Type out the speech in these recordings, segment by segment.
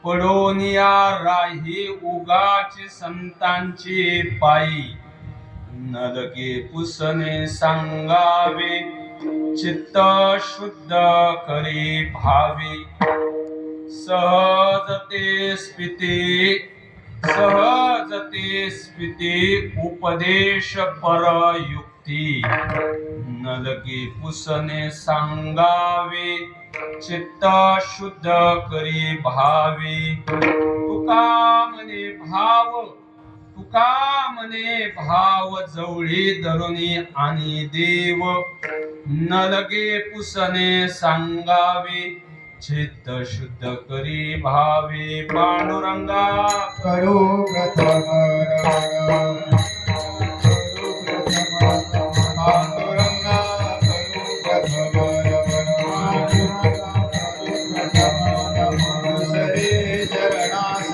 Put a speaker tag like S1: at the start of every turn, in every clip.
S1: पडोनिया राही उगाच संतांची पायी नदके पुसणे सांगावे चित्त शुद्ध करी भावी सहजते स्फिती उपदेश परयुक्ती नदके पुसणे सांगावे चित्त शुद्ध करी भावी तुका म्हणे भाव जवळी धरुनी आणि देव नलगे पुसणे सांगावे चित्त शुद्ध करी भावे पांडुरंगा
S2: करो प्रथम पांडुरंगा करो प्रथम सरे चरणास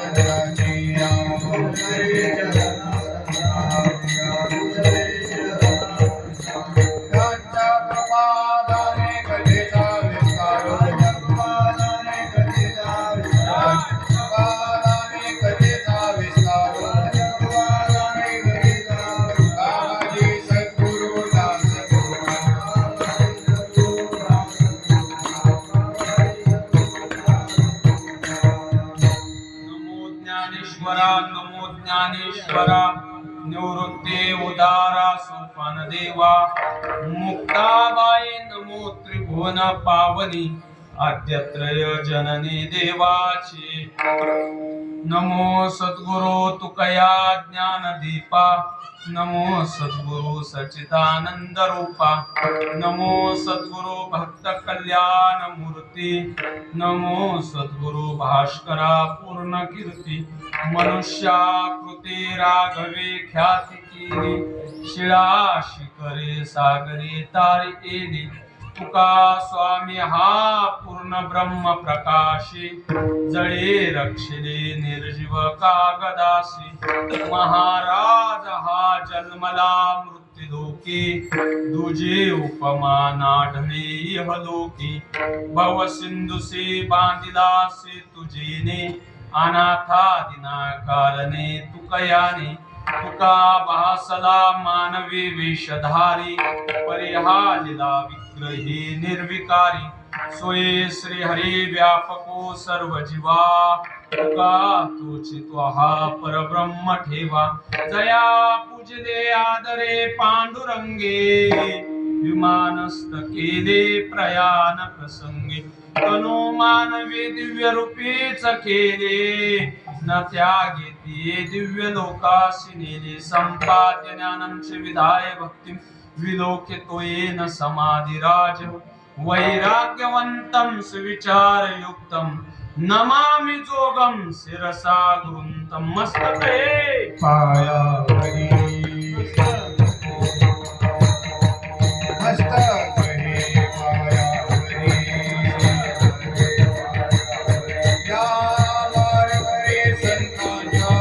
S1: नमो ज्ञानेश्वरा निवृत्ते उदारा सोपान देवा मुक्ताबाई नमो त्रिभुवन पावनी आद्यत्रय जननी देवाची नमो सद्गुरु तुकया ज्ञानदीपा नमो सद्गुरु सच्चिदानंद रूपा नमो सद्गुरु भक्त कल्याण मूर्ती नमो सद्गुरु भास्करा पूर्ण कीर्ती मनुष्याकृती राघवे ख्याती केली शिळा शिखरे सागरे तारी एली तुका स्वामी हा पूर्ण ब्रह्म प्रकाशी जळे रक्षिले निर्जीव कागदासी महाराज हा जन्मला मृत्यू धोकी दुजे उपमा नाढळे इहलोकी भव सिंधुसे बांधिलासे तुझेने अनाथा दिना कारणे तुकयाने तुका भासला मानवी वेशधारी परिहालिला विग्रही निर्विकारी सोये श्री हरी व्यापको सर्व जीवा तुका तुची त्वहा परब्रह्म ठेवा जया पूजले आदरे पांडुरंगे विमानस्थ केले प्रयाण प्रसंगी तनु मानवी दिव्य रूपीच केले न त्यागे ते दिव्य लोकासी नेले संपाद्य ज्ञानंचे विधाय भक्ती विलोकितोयेन समाधिराज वैराग्यवंतं सुविचारयुक्तं नमामि जोगं शिरसा गुरुंतं मस्तके
S2: पायावरी मस्तके पायावरी या वारकरी संतांच्या या वारकरी संतांच्या वारकरी संतांच्या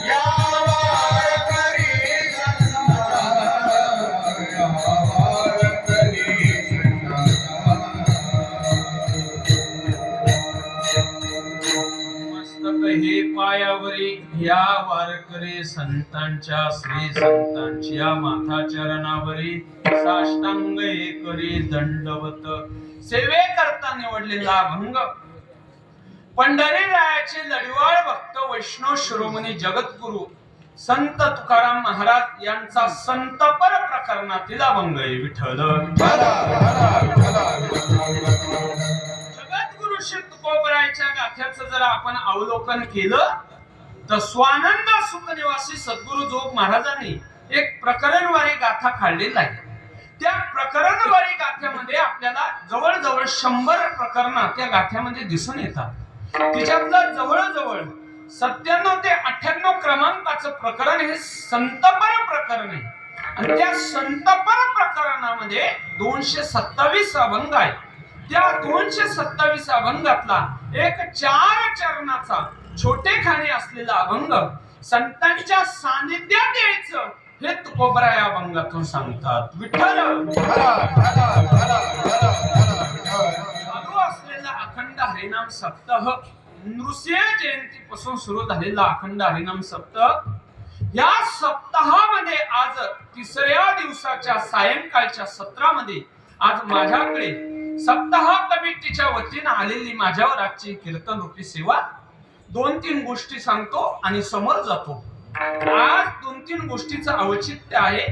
S2: या वारकरी संतांच्या
S1: हे पायावरी या वारकरी संतांच्या श्री संतांच्या माथा चरणावरी साष्टांग एकरी दंडवत सेवे करता निवडलेला अभंग पंढरीरायाचे लढिवाळ भक्त वैष्णव शिरोमणी जगद्गुरु संत तुकाराम महाराज यांचा संतपर प्रकरणातील अभंग आहे. विठ्ठल जगद्गुरु श्री तुकोबरायच्या गाथ्याचं जर आपण अवलोकन केलं तर स्वानंद सुखनिवासी सद्गुरु जोग महाराजांनी एक प्रकरणवारी गाथा काढलेली आहे. त्या प्रकरणवारी गाथ्यामध्ये आपल्याला जवळजवळ 100 प्रकरणं त्या गाथ्यामध्ये दिसून येतात. तिच्यातलं जवळजवळ 97 ते 98 क्रमांकाचं प्रकरण हे संतपर प्रकरण आहे. आणि त्या संतपर प्रकरणामध्ये 227 अभंग आहेत. त्या 227 अभंगातला एक 4 चरणाचा छोटेखानी असलेला अभंग संतांच्या सानिध्यात यायचं हे तुकोबराय अभंगातून सांगतात. विठ्ठल चालू असलेला अखंड हरिनाम सप्ताह नृसिंह जयंतीपासून सुरू झालेला अखंड हरिनाम सप्ताह या सप्ताहामध्ये आज 3ऱ्या दिवसाच्या सायंकाळच्या सत्रामध्ये आज माझ्याकडे सप्ताह कमिटीच्या वतीने आलेली माझ्यावर आजची कीर्तन रूपी सेवा 2-3 गोष्टी सांगतो आणि समोर जातो. आज 2-3 गोष्टीचं औचित्य आहे.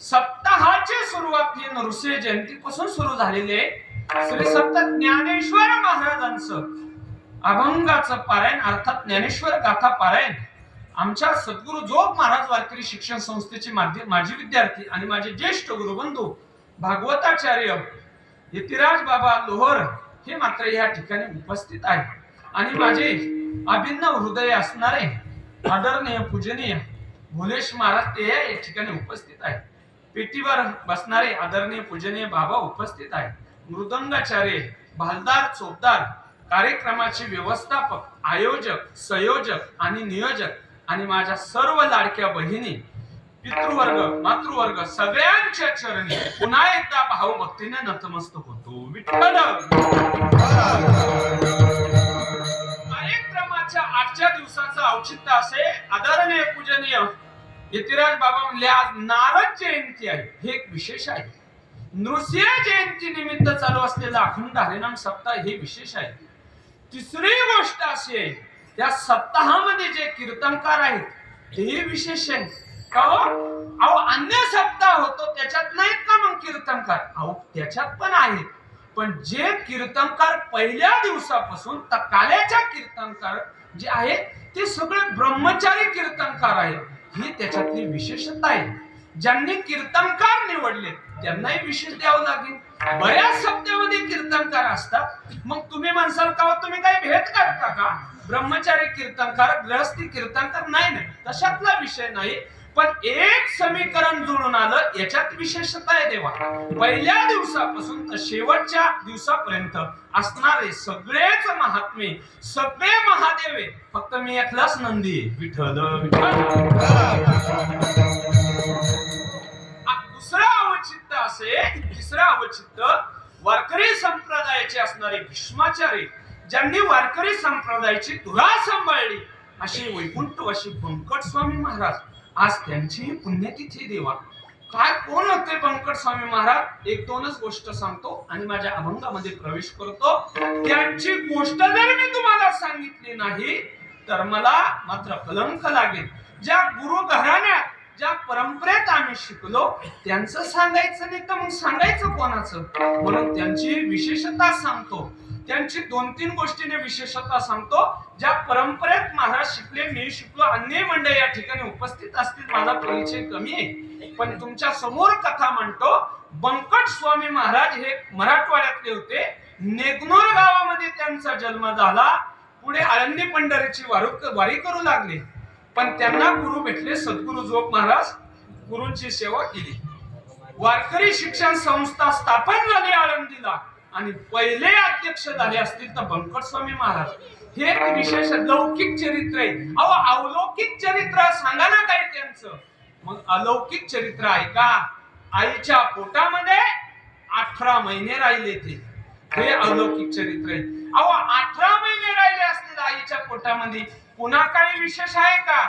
S1: सप्ताहाची सुरुवात ही नृसिंह जयंतीपासून सुरू झालेली आहे. श्री संत ज्ञानेश्वर महाराजांचं अभंगाचं पारायण अर्थात ज्ञानेश्वर गाथा पारायण आमच्या सद्गुरु जोग महाराज वारकरी शिक्षण संस्थेचे माजी विद्यार्थी आणि माझे ज्येष्ठ गुरुबंधू भागवताचार्य यतिराज बाबा लोहर हे मात्र या ठिकाणी उपस्थित आहे. आणि माझे अभिन्न हृदय असणारे आदरणीय पूजनीय भोलेश महाराज ते या ठिकाणी उपस्थित आहे. पेटीवर बसणारे आदरणीय पूजनीय बाबा उपस्थित आहे. मृदंगाचार्य भालदार चोपदार कार्यक्रमाचे व्यवस्थापक, आयोजक, संयोजक आणि नियोजक आणि माझ्या सर्व लाडक्या बहिणी, पितृवर्ग, मातृवर्ग सगळ्यांच्या चरणी पुन्हा एकदा भावभक्तीने नतमस्तक होतो. विठ्ठल. कार्यक्रमाच्या आजच्या दिवसाचं औचित्य असे, आदरणीय पूजनीय यतिराज बाबा म्हणले आज नारद जयंती आहे, हे एक विशेष आहे. नृसिंह जयंती निमित्त चालू असलेला अखंड हरिनाम सप्ताह हे विशेष आहे. तिसरी गोष्ट अशी आहे, त्या सप्ताहामध्ये जे कीर्तनकार आहेत ते विशेष आहे. का हो? अहो अन्य सप्ताह होतो त्याच्यात नाहीत का मग कीर्तनकार? अहो त्याच्यात पण आहेत, पण जे कीर्तनकार पहिल्या दिवसापासून तर काल्याच्या कीर्तनकार जे आहेत ते सगळे ब्रह्मचारी कीर्तनकार आहेत. ही त्याच्यातली विशेषता आहे. ज्यांनी कीर्तनकार निवडले त्यांनाही विशेष द्यावं लागेल. बऱ्याच सप्त्यामध्ये कीर्तनकार असतात. मग तुम्ही म्हणसाल का तुम्ही काही भेद करता का? ब्रह्मचारी कीर्तनकार, गृहस्थी कीर्तनकार नाही, तशातला विषय नाही. पण एक समीकरण जुळून आलं, याच्यात विशेषता आहे देवा. पहिल्या दिवसापासून तर शेवटच्या दिवसापर्यंत असणारे सगळेच महात्मे, सगळे महादेव, फक्त मी एकलाच नंदी आहे. विठ्ठल विठ्ठल. दुसरा अवचित्त असे, तिसरा अवचित्त वारकरी संप्रदायाचे असणारे भीष्माचार्य, ज्यांनी वारकरी संप्रदायाची धुरा सांभाळली अशी वैकुंठवासी बंकट स्वामी महाराज, आज त्यांची पुण्यतिथी देवा. काय कोण होते बंकट स्वामी महाराज? एक दोनच गोष्ट सांगतो आणि माझ्या अभंगामध्ये प्रवेश करतो. त्यांची गोष्ट जर मी तुम्हाला सांगितली नाही तर मला मात्र कलंक लागेल. ज्या गुरु घराण्यात, ज्या परंपरेत आम्ही शिकलो त्यांचं सांगायचं नाही तर मग सांगायचं कोणाचं? म्हणून त्यांची विशेषता सांगतो. त्यांची 2-3 गोष्टीने विशेषता सांगतो. ज्या परंपरेत महाराज शिकले, मी शिकलो, अन्य मंडळी या ठिकाणी उपस्थित असतील, माझा परिचय कमी आहे, पण तुमच्या समोर कथा म्हणतो. बंकट स्वामी महाराज हे मराठवाड्यातले होते. नेगनोर गावामध्ये त्यांचा जन्म झाला. पुढे आळंदी पंढरीची वारी करू लागले. पण त्यांना गुरु भेटले, सद्गुरु जोग महाराज. गुरूंची सेवा केली. वारकरी शिक्षण संस्था स्थापन झाली आळंदीला आणि पहिले अध्यक्ष झाले असतील तर बंकट स्वामी महाराज. हे एक विशेष लौकिक चरित्र आहे. अहो अलौकिक चरित्र सांगा ना काय त्यांचं. मग अलौकिक चरित्र ऐका. आईच्या पोटामध्ये 18 महिने राहिले ते, हे अलौकिक चरित्र आहे. अहो 18 महिने राहिले असतील आईच्या पोटामध्ये. पुन्हा काही विशेष आहे का?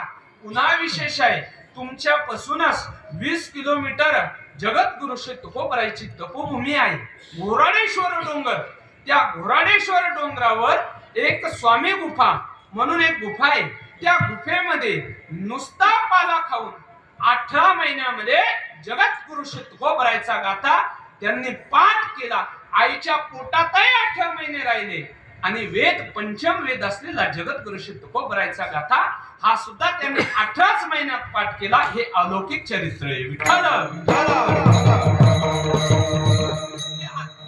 S1: पुन्हा विशेष आहे. तुमच्यापासूनच 20 किलोमीटर जगद्गुरु श्री तुकोबरायची तपोभूमी आहे, घोराडेश्वर डोंगर. त्या घोराडेश्वर डोंगरावर एक स्वामी गुफा म्हणून एक गुफा आहे. त्या गुफेमध्ये नुसता पाला खाऊन 18 महिन्यामध्ये जगद्गुरु श्री तुकोबरायचा गाथा त्यांनी पाठ केला. आईच्या पोटातही 18 महिने राहिले आणि वेद, पंचम वेद असलेला जगद्गुरु श्री तुकोबरायचा गाथा हा सुद्धा त्यांनी 18च महिन्यात पाठ केला. हे अलौकिक चरित्र आहे. विठ्ठल.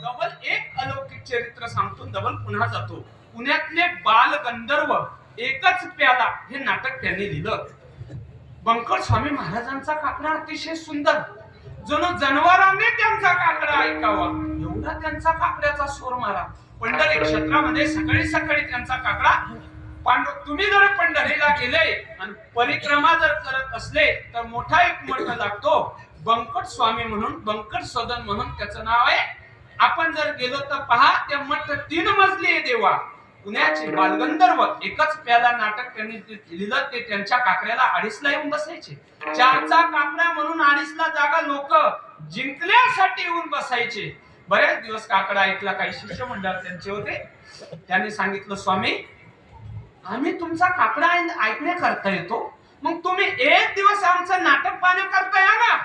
S1: डबल एक अलौकिक चरित्र सांगतो, डबल पुन्हा जातो. पुण्यातले बाल गंधर्व एकच प्याला हे नाटक त्यांनी लिहिलं. बंकट स्वामी महाराजांचा काकडा अतिशय सुंदर, जणू जनावरांनी त्यांचा काकडा ऐकावा एवढा त्यांचा काकड्याचा स्वर मारा. पंढरी क्षेत्रामध्ये सकाळी सकाळी त्यांचा काकडा. तुम्ही जर पंढरीला गेले आणि परिक्रमा जर करत असले तर मोठा एक मठ लागतो बंकट स्वामी म्हणून, बंकट सदन म्हणून त्याचं नाव आहे. आपण जर गेलो तर पहा, त्या मठ 3 मजली आहे देवा. पुण्याचे बालगंधर्व एकच प्याला नाटक त्यांनी लिहिलं. ते त्यांच्या काकड्याला 2.5ला येऊन बसायचे. 4चा काकडा म्हणून 2.5ला जागा लोक जिंकण्यासाठी येऊन बसायचे. बरेच दिवस काकडा ऐकला. काही शिष्यमंडळ त्यांचे होते. त्यांनी सांगितलं, स्वामी आम्ही तुमचा काकडा ऐकण्याकरता येतो, मग तुम्ही एक दिवस आमचं नाटक पाहण्याकरता या ना.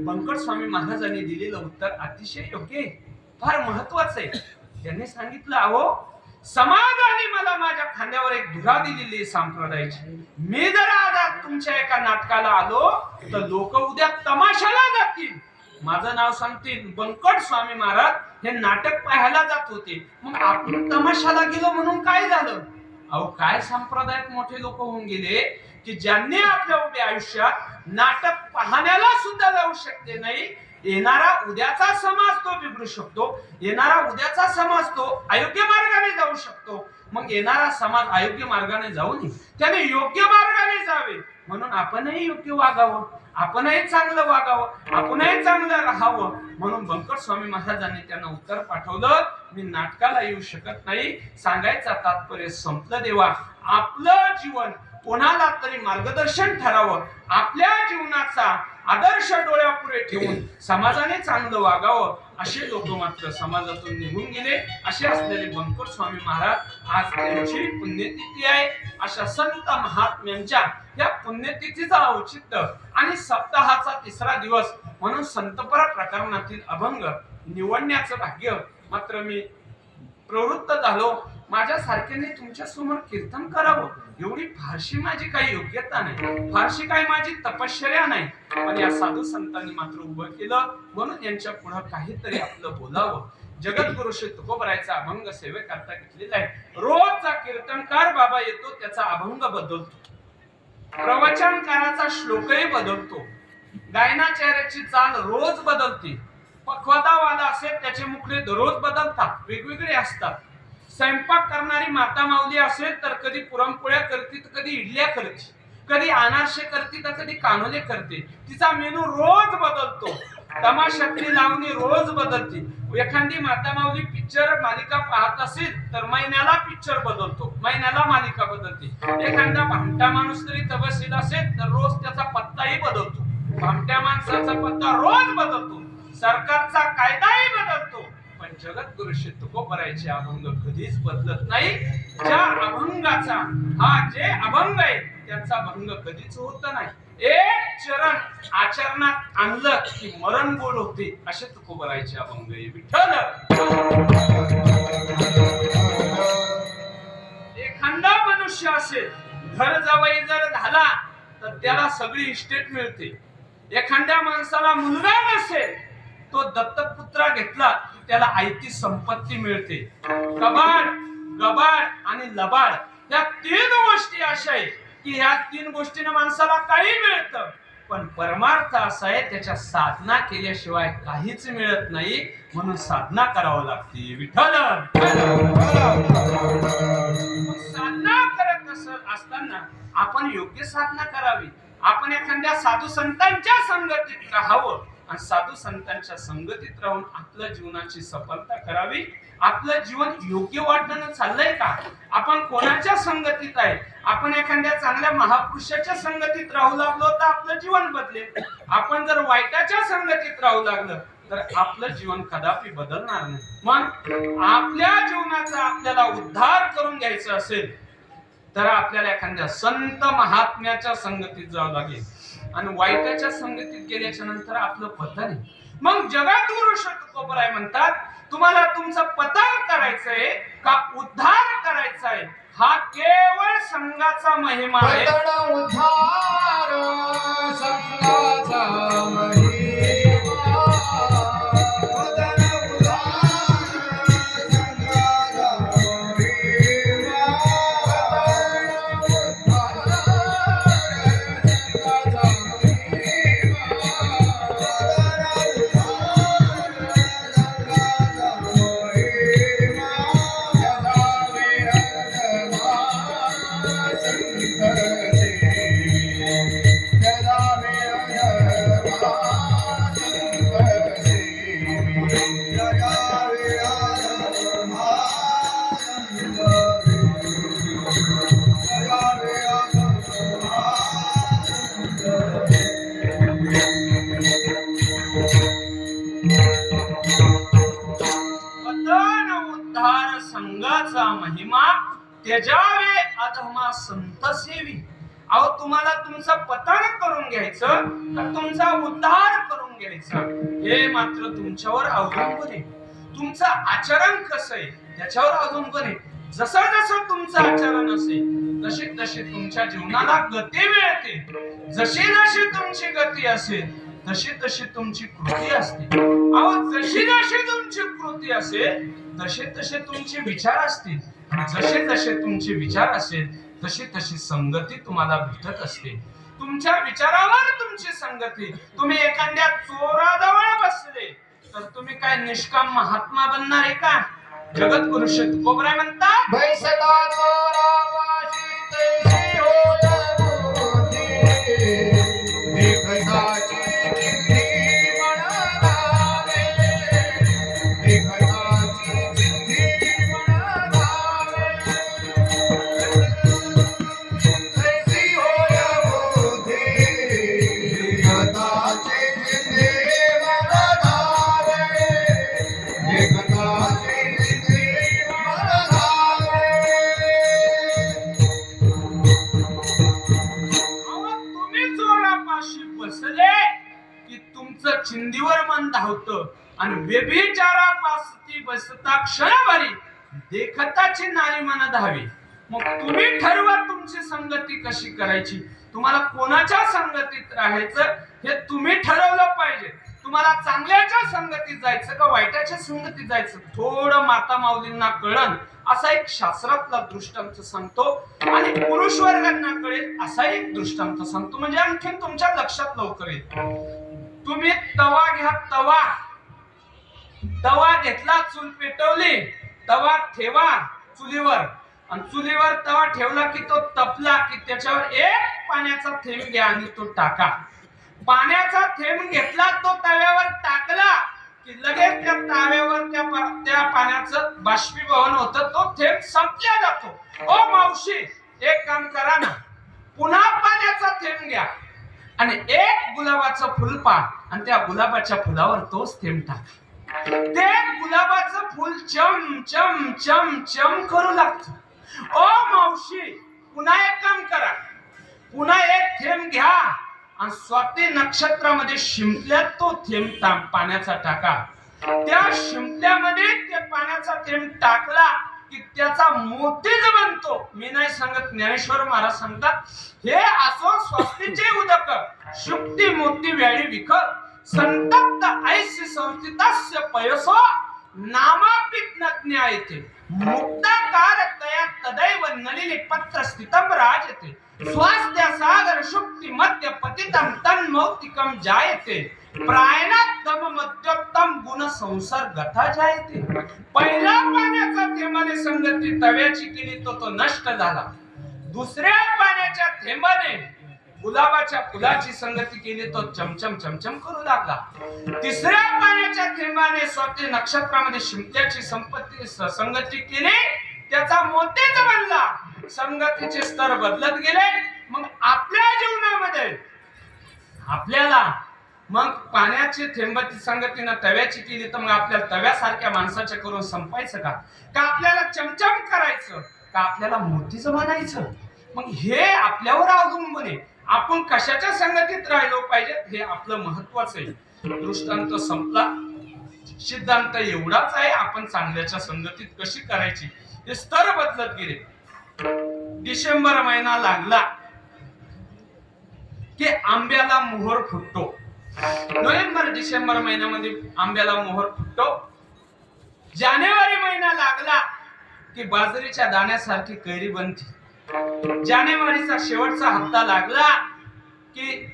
S1: बंकट स्वामी महाराजांनी दिलेलं उत्तर अतिशय योग्य आहे, फार महत्वाचं आहे. त्यांनी सांगितलं, अहो समाजाने मला माझ्या खांद्यावर एक धुरा दिलेली आहे संप्रदायाची. मी जर आज तुमच्या एका नाटकाला आलो तर लोक उद्या तमाशाला जातील, माझं नाव सांगतील बंकट स्वामी महाराज हे नाटक पाहायला जात होते. मग आपण तमाशाला गेलो म्हणून काय झालं? अहो काय संप्रदायात मोठे लोक होऊन गेले की ज्यांनी आपल्या उभ्या आयुष्यात नाटक पाहण्याला सुद्धा जाऊ शकले नाही, येणारा उद्याचा समाज तो बिघडू शकतो, येणारा उद्याचा समाज तो अयोग्य मार्गाने जाऊ शकतो. मग येणारा समाज अयोग्य मार्गाने जाऊ नये, त्याने योग्य मार्गाने जावे. म्हणून आपणही योग्य वागावं, आपणही चांगलं वागावं, आपणही चांगलं राहावं. म्हणून बंकर स्वामी महाराजांनी त्यांना उत्तर पाठवलं, मी नाटकाला येऊ शकत नाही, सांगायचा तात्पर्य संपलं देवा. आपलं जीवन कोणाला तरी मार्गदर्शन ठरावं, आपल्या जीवनाचा आदर्श डोळ्यापुढे ठेवून समाजाने चांगलं वागावं. असे लोक मात्र समाजातून निघून गेले. असे असलेले बंकर स्वामी महाराज आज त्यांची पुण्यतिथी आहे. अशा संत महात्म्यांच्या या पुण्यतिथीचा औचित्य आणि सप्ताहाचा तिसरा दिवस म्हणून संतपरा प्रकरणातील अभंग निवडण्याचं भाग्य मात्र मी प्रवृत्त झालो. माझ्या सारख्याने तुमच्या समोर कीर्तन करावं एवढी फारशी माझी काही योग्यता नाही, फारशी काही माझी तपश्चर्या नाही. पण या साधू संतांनी मात्र उभं केलं, म्हणून यांच्या पुढे काहीतरी आपलं बोलावं. जगद्गुरु श्री तुकोबरायचा अभंग सेवेकरता घेतलेला आहे. रोजचा कीर्तनकार बाबा येतो, त्याचा अभंग बदलतो, प्रवचनकाराचा श्लोकही बदलतो, गायनाचार्याची चाल रोज बदलते, पखवादावाला असेल त्याचे मुखडे दररोज बदलतात, वेगवेगळे असतात. स्वयंपाक करणारी माता माऊली असेल तर कधी पुरणपोळ्या करते तर कधी इडल्या करते, कधी अनारसे करते तर कधी कानोले करते. तिचा मेनू रोज बदलतो, तमाशातली लावणी रोज बदलते. एखादी माता माऊली पिक्चर मालिका पाहत असेल तर महिन्याला पिक्चर बदलतो, महिन्याला मालिका बदलते. एखादा भामटा माणूस तरी तपशील असेल तर रोज त्याचा पत्ताही बदलतो, भामट्या माणसाचा पत्ता रोज बदलतो, सरकारचा कायदाही बदलतो. पण जगद्गुरु श्री तुकोबरायचे अभंग कधीच बदलत नाही. ज्या अभंगाचा हा जे अभंग आहे त्याचा भंग कधीच होत नाही. एक चरण आचरणात आणलं की मरण गोड होते, असे तुकोबरायचे अभंग आहे. विठ्ठल एखादा मनुष्य असेल, घर जावई जर झाला तर त्याला सगळी इस्टेट मिळते. एखाद्या माणसाला मुलगा नसेल, तो दत्तपुत्रा घेतला त्याला आयती संपत्ती मिळते. कबाड, गबाड आणि लबाड या तीन गोष्टी अशा आहेत की ह्या तीन गोष्टीने माणसाला काही मिळतं, पण परमार्थ असा आहे त्याच्या साधना केल्याशिवाय काहीच मिळत नाही. म्हणून साधना करावं लागते. विठ्ठल साधना करत असताना आपण योग्य साधना करावी. आपण एखाद्या साधू संतांच्या संगतीत राहावं आणि साधू संतांच्या संगतीत राहून आपल्या जीवनाची सफलता करावी. आपलं जीवन योग्य वाटणं चाललंय का? आपण कोणाच्या संगतीत आहे? आपण एखाद्या चांगल्या महापुरुषाच्या संगतीत राहू लागलो तर आपलं जीवन बदलेल. आपण जर वाईटाच्या संगतीत राहू लागलं तर आपलं जीवन कदापि बदलणार नाही. मग आपल्या जीवनाचा आपल्याला उद्धार करून घ्यायचा असेल तर आपल्याला एखाद्या संत महात्म्याच्या संगतीत जावं लागेल. आणि वाईटाच्या संगतीत गेल्याच्या नंतर आपलं पतन आहे. मग जगद्गुरु श्री तुकोबराय म्हणतात, तुम्हाला तुमचं पतन करायचंय का उद्धार करायचाय? हा केवळ संघाचा महिमा आहे.
S2: पतन उद्धार संघाचा महिमा, पतन उद्धार संघाचा महिमा,
S1: संघाचा महिमा त्याजावे अधमा संत सेवी. अहो तुम्हाला तुमचं पतन करून घ्यायचं तर तुमचा उद्धार करून घ्यायचा, हे मात्र तुमच्यावर अवलंबून आहे. तुमचं आचरण कसं आहे त्याच्यावर अवलंबून आहे. जसं जसं तुमचं आचरण असेल तशी तशी तुमच्या जीवनाला गती मिळते. जशी जशी तुमची गती असेल तशी तशी तुमची कृती असते. अहो जशी जशी तुमची कृती असेल तसे तसे तुमचे विचार असतील. जसे जसे तुमचे विचार असेल तशी तशी संगती तुम्हाला भेटत असते. तुमच्या विचारावर तुमची संगती. तुम्ही एखाद्या चोराजवळ बसले तर तुम्ही काय निष्काम महात्मा बनणार आहे का? जगद्गुरु श्री तुकोबराय म्हणतात,
S2: बैसला चोरावाशी तैसी होय बुद्धी, देखताची चिठ्ठी म्हणावे, देखताची चिठ्ठी म्हणावे. तैसी होय बुद्धी, देखताची चिठ्ठी म्हणावे, देखताची
S1: तुम्ही चोरापाशी बसले की तुमचं चिंदीवर मन धावतं आणि व्यभिचारापाशी बसता क्षणभरी देखताची नारी मन धावी. मग तुम्ही ठरवा तुमची संगती कशी करायची. तुम्हाला कोणाच्या संगतीत राहायचं हे तुम्ही ठरवलं पाहिजे. तुम्हाला चांगल्याच्या संगतीत जायचं का वाईटाच्या संगतीत जायचं थोडं माता माऊलींना कळण असा एक शास्त्रातला दृष्टांत सांगतो आणि पुरुष वर्गांना कळेल असा एक दृष्टांत सांगतो, म्हणजे आणखीन तुमच्या लक्षात लवकर येईल. तुम्ही तवा घ्या. तवा घेतला, चूल पेटवली, तवा ठेवा चुलीवर आणि चुलीवर तवा ठेवला की तो तपला की त्याच्यावर एक पाण्याचा थेंब घ्या आणि तो टाका. पाण्याचा थेंब घेतला, तो तव्यावर टाकला की लगेच त्या ताव्यावर त्या पाण्याचं बाष्पीभवन होतं, तो थेंब संपला जातो. ओ मावशी, एक काम करा ना, पुन्हा पाण्याचा थेंब घ्या आणि एक गुलाबाचं फुल पहा आणि त्या गुलाबाच्या फुलावर तोच थेंब टाका. ते गुलाबाचं फुल चम चम चम चम करू लागतं. ओ मावशी, पुन्हा एक काम करा, पुन्हा एक थेंब घ्या आणि स्वाती नक्षत्रामध्ये शिंपल्यात तो थेंब पाण्याचा टाका. त्या शिंपल्यामध्ये ते पाण्याचा थेंब टाकला की त्याचा मोतीच बनतो. मी नाही सांगत, ज्ञानेश्वर महाराज सांगतात, हे असो स्वस्तीचे उदक शुक्ती मोती व्याळी विखर संतप्त ऐसी संस्थितस्य पयसो नामापित न ज्ञायते मुक्ताकार तया तदैव नलिनी पत्र स्थितम राजते स्वास्थ्य सागर शुक्ति मध्य पतितम तन्मौक्तिकम जायते प्रायणात्तम मध्योत्तम गुण संसर्गता जायते. पहिल्या पाण्याचा थेंबाने संगती तव्याची केली तो नष्ट झाला. दुसऱ्या पाण्याच्या थेंबाने गुलाबाच्या फुलाची संगती केली तो चमचम चमचम करू लागला. तिसऱ्या पाण्याच्या थेंबाने स्वाती नक्षत्रामध्ये शिंपल्याची संगती केली, त्याचा मोतीच बनला. संगतीचे स्तर बदलत गेले. मग आपल्या जीवनामध्ये आपल्याला मग पाण्याची थेंबाची संगतीनं तव्याची केली तर मग आपल्याला तव्यासारख्या माणसाच्या करून संपायचं का? का आपल्याला चमचम करायचं का आपल्याला मोतीच बनायचं? मग हे आपल्यावर अवलंबून आहे. आपण कशाच्या संगतीत राहिलो पाहिजे हे आपलं महत्वाचं आहे. दृष्टांत संपला. सिद्धांत एवढाच आहे, आपण चांगल्याच्या संगतीत कशी करायची हे स्तर बदलत गेले. डिसेंबर महिना लागला की आंब्याला मोहर फुटतो. नोव्हेंबर डिसेंबर महिन्यामध्ये आंब्याला मोहर फुटतो. जानेवारी महिना लागला की बाजरीच्या दाण्यासारखी कैरी बनते. जानेवारीचा शेवटचा हप्ता लागला की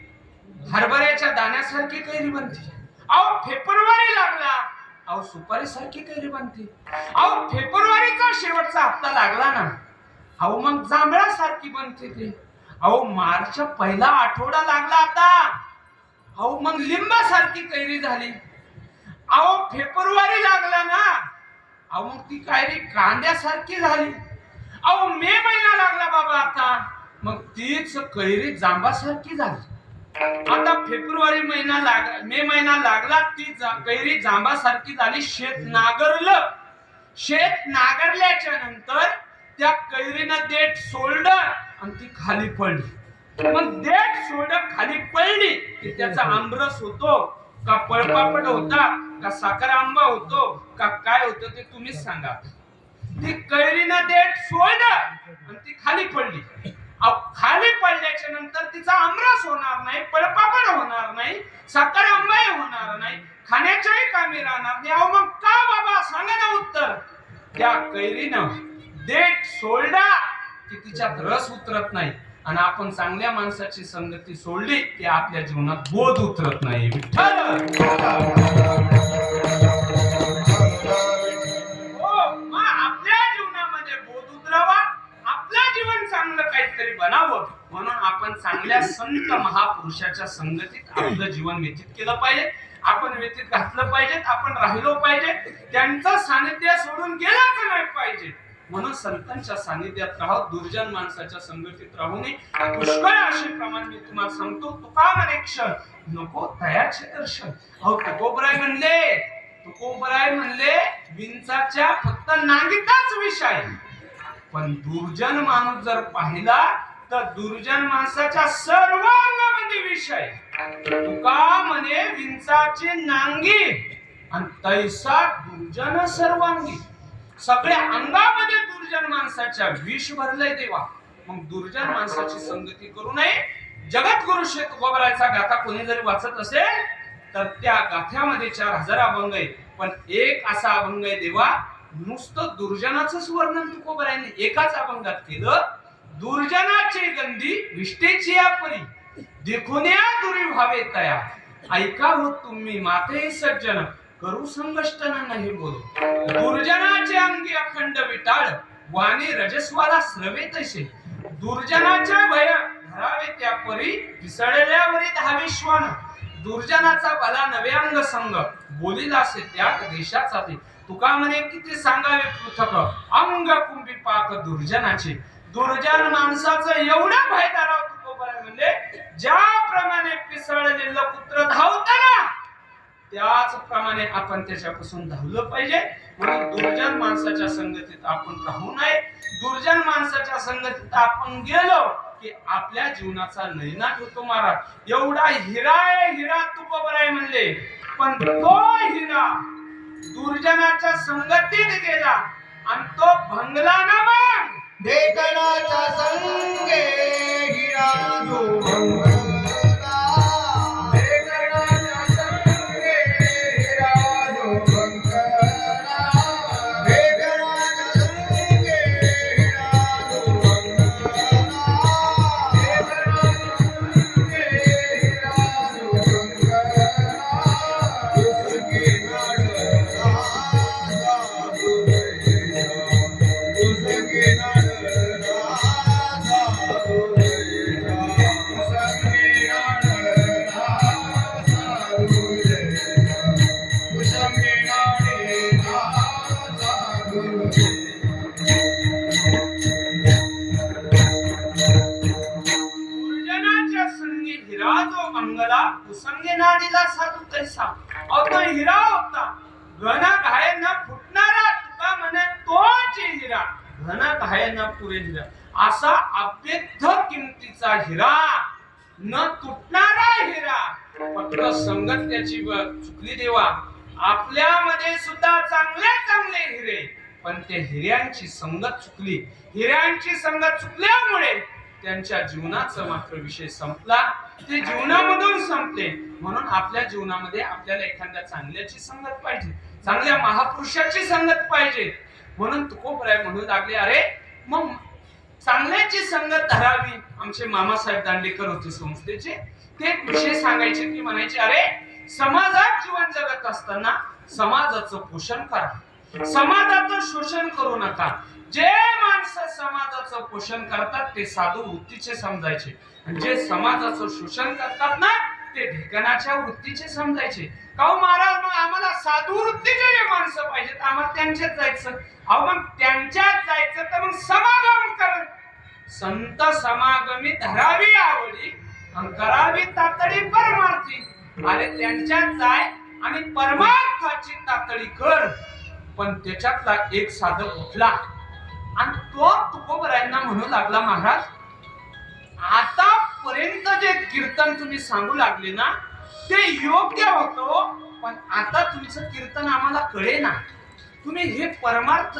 S1: हरभऱ्याच्या दाण्यासारखी कैरी बनते. अहो फेब्रुवारी लागला, अहो सुपारी सारखी कैरी बनते. अहो फेब्रुवारीचा शेवटचा हप्ता लागला ना, अहो मग जांभळासारखी बनते ते. अहो मार्च पहिला आठवडा लागला आता, अहो मग लिंबासारखी कैरी झाली. अहो फेब्रुवारी लागला ना, अहो मग ती कैरी कांद्यासारखी झाली. अहो मे महिना लागला बाबा आता, मग तीच कैरी जांबासारखी झाली. आता फेब्रुवारी महिना मे महिना लागला, ती कैरी जांबासारखी झाली. शेत नांगरलं. शेत नांगरल्याच्या नंतर त्या कैरीनं देठ सोडलं आणि ती खाली पडली. मग देठ सोडलं खाली पडली की त्याचा आमरस होतो का पळपापड होता का साखर आंबा होतो का काय होतं ते तुम्हीच सांगा. ती कैरीनं देठ सोडलं आणि ती खाली पडली. खाली पडल्याच्या नंतर तिचा आमरस होणार नाही, पळपापड होणार नाही, साखर आंबाही होणार नाही, खाण्याच्याही कामी राहणार नाही. अहो मग का बाबा, सांगा ना उत्तर. त्या कैरीनं देठ सोडला की तिच्यात रस उतरत नाही आणि आपण चांगल्या माणसाची संगती सोडली की आपल्या जीवनात बोध उतरत नाही. विठ्ठल हो, मग आपल्या जीवनामध्ये बोध उतरावा, आपलं जीवन चांगलं काहीतरी बनावं म्हणून आपण चांगल्या संत महापुरुषाच्या संगतीत आपलं जीवन व्यतीत केलं पाहिजे, आपण व्यतीत घातलं पाहिजे, आपण राहिलो पाहिजे, त्यांचं सानिध्य सोडून गेलंच नाही पाहिजे. म्हणून संतांच्या सानिध्यात राहू, दुर्जन माणसाच्या संगतीत राहू नये. पुष्कळ असे प्रमाण मी तुम्हाला सांगतो. तुका म्हणे क्षण नको तयाचे दर्शन. अहो तुकोबराय म्हणले विंचाच्या फक्त नांगीतच विषय, पण दुर्जन माणूस जर पाहिला तर दुर्जन माणसाच्या सर्वांगामध्ये विषय. तुका म्हणे विंचाची नांगी आणि तैसा दुर्जन सर्वांगी. सगळ्या अंगामध्ये दुर्जन माणसाच्या विष भरलंय देवा. मग दुर्जन माणसाची संगती करू नये. जगद्गुरु श्री तुकोबरायचा गाथा कोणी जरी वाचत असेल तर त्या गाथ्यामध्ये 4000 अभंग आहे, पण एक असा अभंग आहे देवा, नुसतं दुर्जनाचंच वर्णन तुकोबरायने एकाच अभंगात केलं. दुर्जनाची गंधी विष्टेची या परी देखून या दुरी व्हावे तया. ऐका हो तुम्ही माते सज्जन करू संगष्टन नाही बोलू. दुर्जनाचे अंगी अखंड विटाळ वाणी रजस्वाला श्रवे तैसे. दुर्जनाच्या भय धरावे त्या परी पिसळल्यावरी धावे श्वान. दुर्जनाचा भला नवे अंग संग बोलीला असे त्याग देशाचा ते. तुका म्हणे किती सांगावे पृथक अंग कुंभी पाक दुर्जनाचे. दुर्जन माणसाचं एवढं भय धरावं तुकोबराय म्हणले, ज्याप्रमाणे पिसळलेलं कुत्र धावताना त्याचप्रमाणे आपण त्याच्यापासून धावलं पाहिजे. म्हणून दुर्जन माणसाच्या संगतीत आपण राहू नये. दुर्जन माणसाच्या संगतीत आपण गेलो की आपल्या जीवनाचा नैनाट होतो महाराज. एवढा हिरा आहे हिरा तुकोबराय म्हणले, पण तो हिरा दुर्जनाच्या संगतीत गेला आणि तो भंगला ना. मग
S2: देखनाच्या संगे हिरा जो भंगला. देखनाच्या संगे हिरा जो भंगला. देखनाच्या संगे हिरा जो भंगला. देखनाच्या संगे हिरा जो भंगला. उसकी नडला जादू देशा. उसकी
S1: उसंगे नाडीला साधू तैसा. तो हिरा होता घन घाय न फुटणारा. तुका म्हणे तोच हिरा घन घाय न पुरे हिरा. असा अभेद्य किमतीचा हिरा, न तुटणारा हिरा. फक्त संगत त्याची चुकली देवा. आपल्यामध्ये सुद्धा चांगले चांगले हिरे, पण ते हिऱ्यांची संगत चुकली. हिऱ्यांची संगत चुकल्यामुळे त्यांच्या जीवनाचा मात्र विषय संपला. ते जीवनामधून संपले. म्हणून आपल्या जीवनामध्ये आपल्याला एखाद्या चांगल्याची संगत पाहिजे, चांगल्या महापुरुषाची संगत पाहिजे. म्हणून तुकोबराय म्हणू लागले, अरे मग चांगल्याची संगत धरावी. आमचे मामासाहेब दांडेकर होते संस्थेचे, ते एक विषय सांगायचे की म्हणायचे, अरे समाजात जीवन जगत असताना समाजाचं पोषण करा, समाजाचं शोषण करू नका. जे माणसं समाजाचं पोषण करतात ते साधू वृत्तीचे समजायचे, आणि जे समाजाचं शोषण करतात ना ते ढेकणाच्या वृत्तीचे समजायचे. काहो महाराज, मग आम्हाला साधू वृत्तीचे जे माणसं पाहिजेत, आम्हाला त्यांच्यात जायचं. अहो मग त्यांच्यात जायचं तर मग समागम कर. संत समागमी धरावी आवडी आणि करावी तातडी परमार्थी. अरे त्यांच्यात जाय आणि परमार्थाची तातडी कर. पण त्याच्यातला एक साधक उठला आणि तो तुकोबरायांना म्हणू लागला, महाराज आतापर्यंत जे कीर्तन तुम्ही सांगू लागले ना ते योग्य होतो, पण आता तुमचं कीर्तन आम्हाला कळेना. तुम्ही हे परमार्थ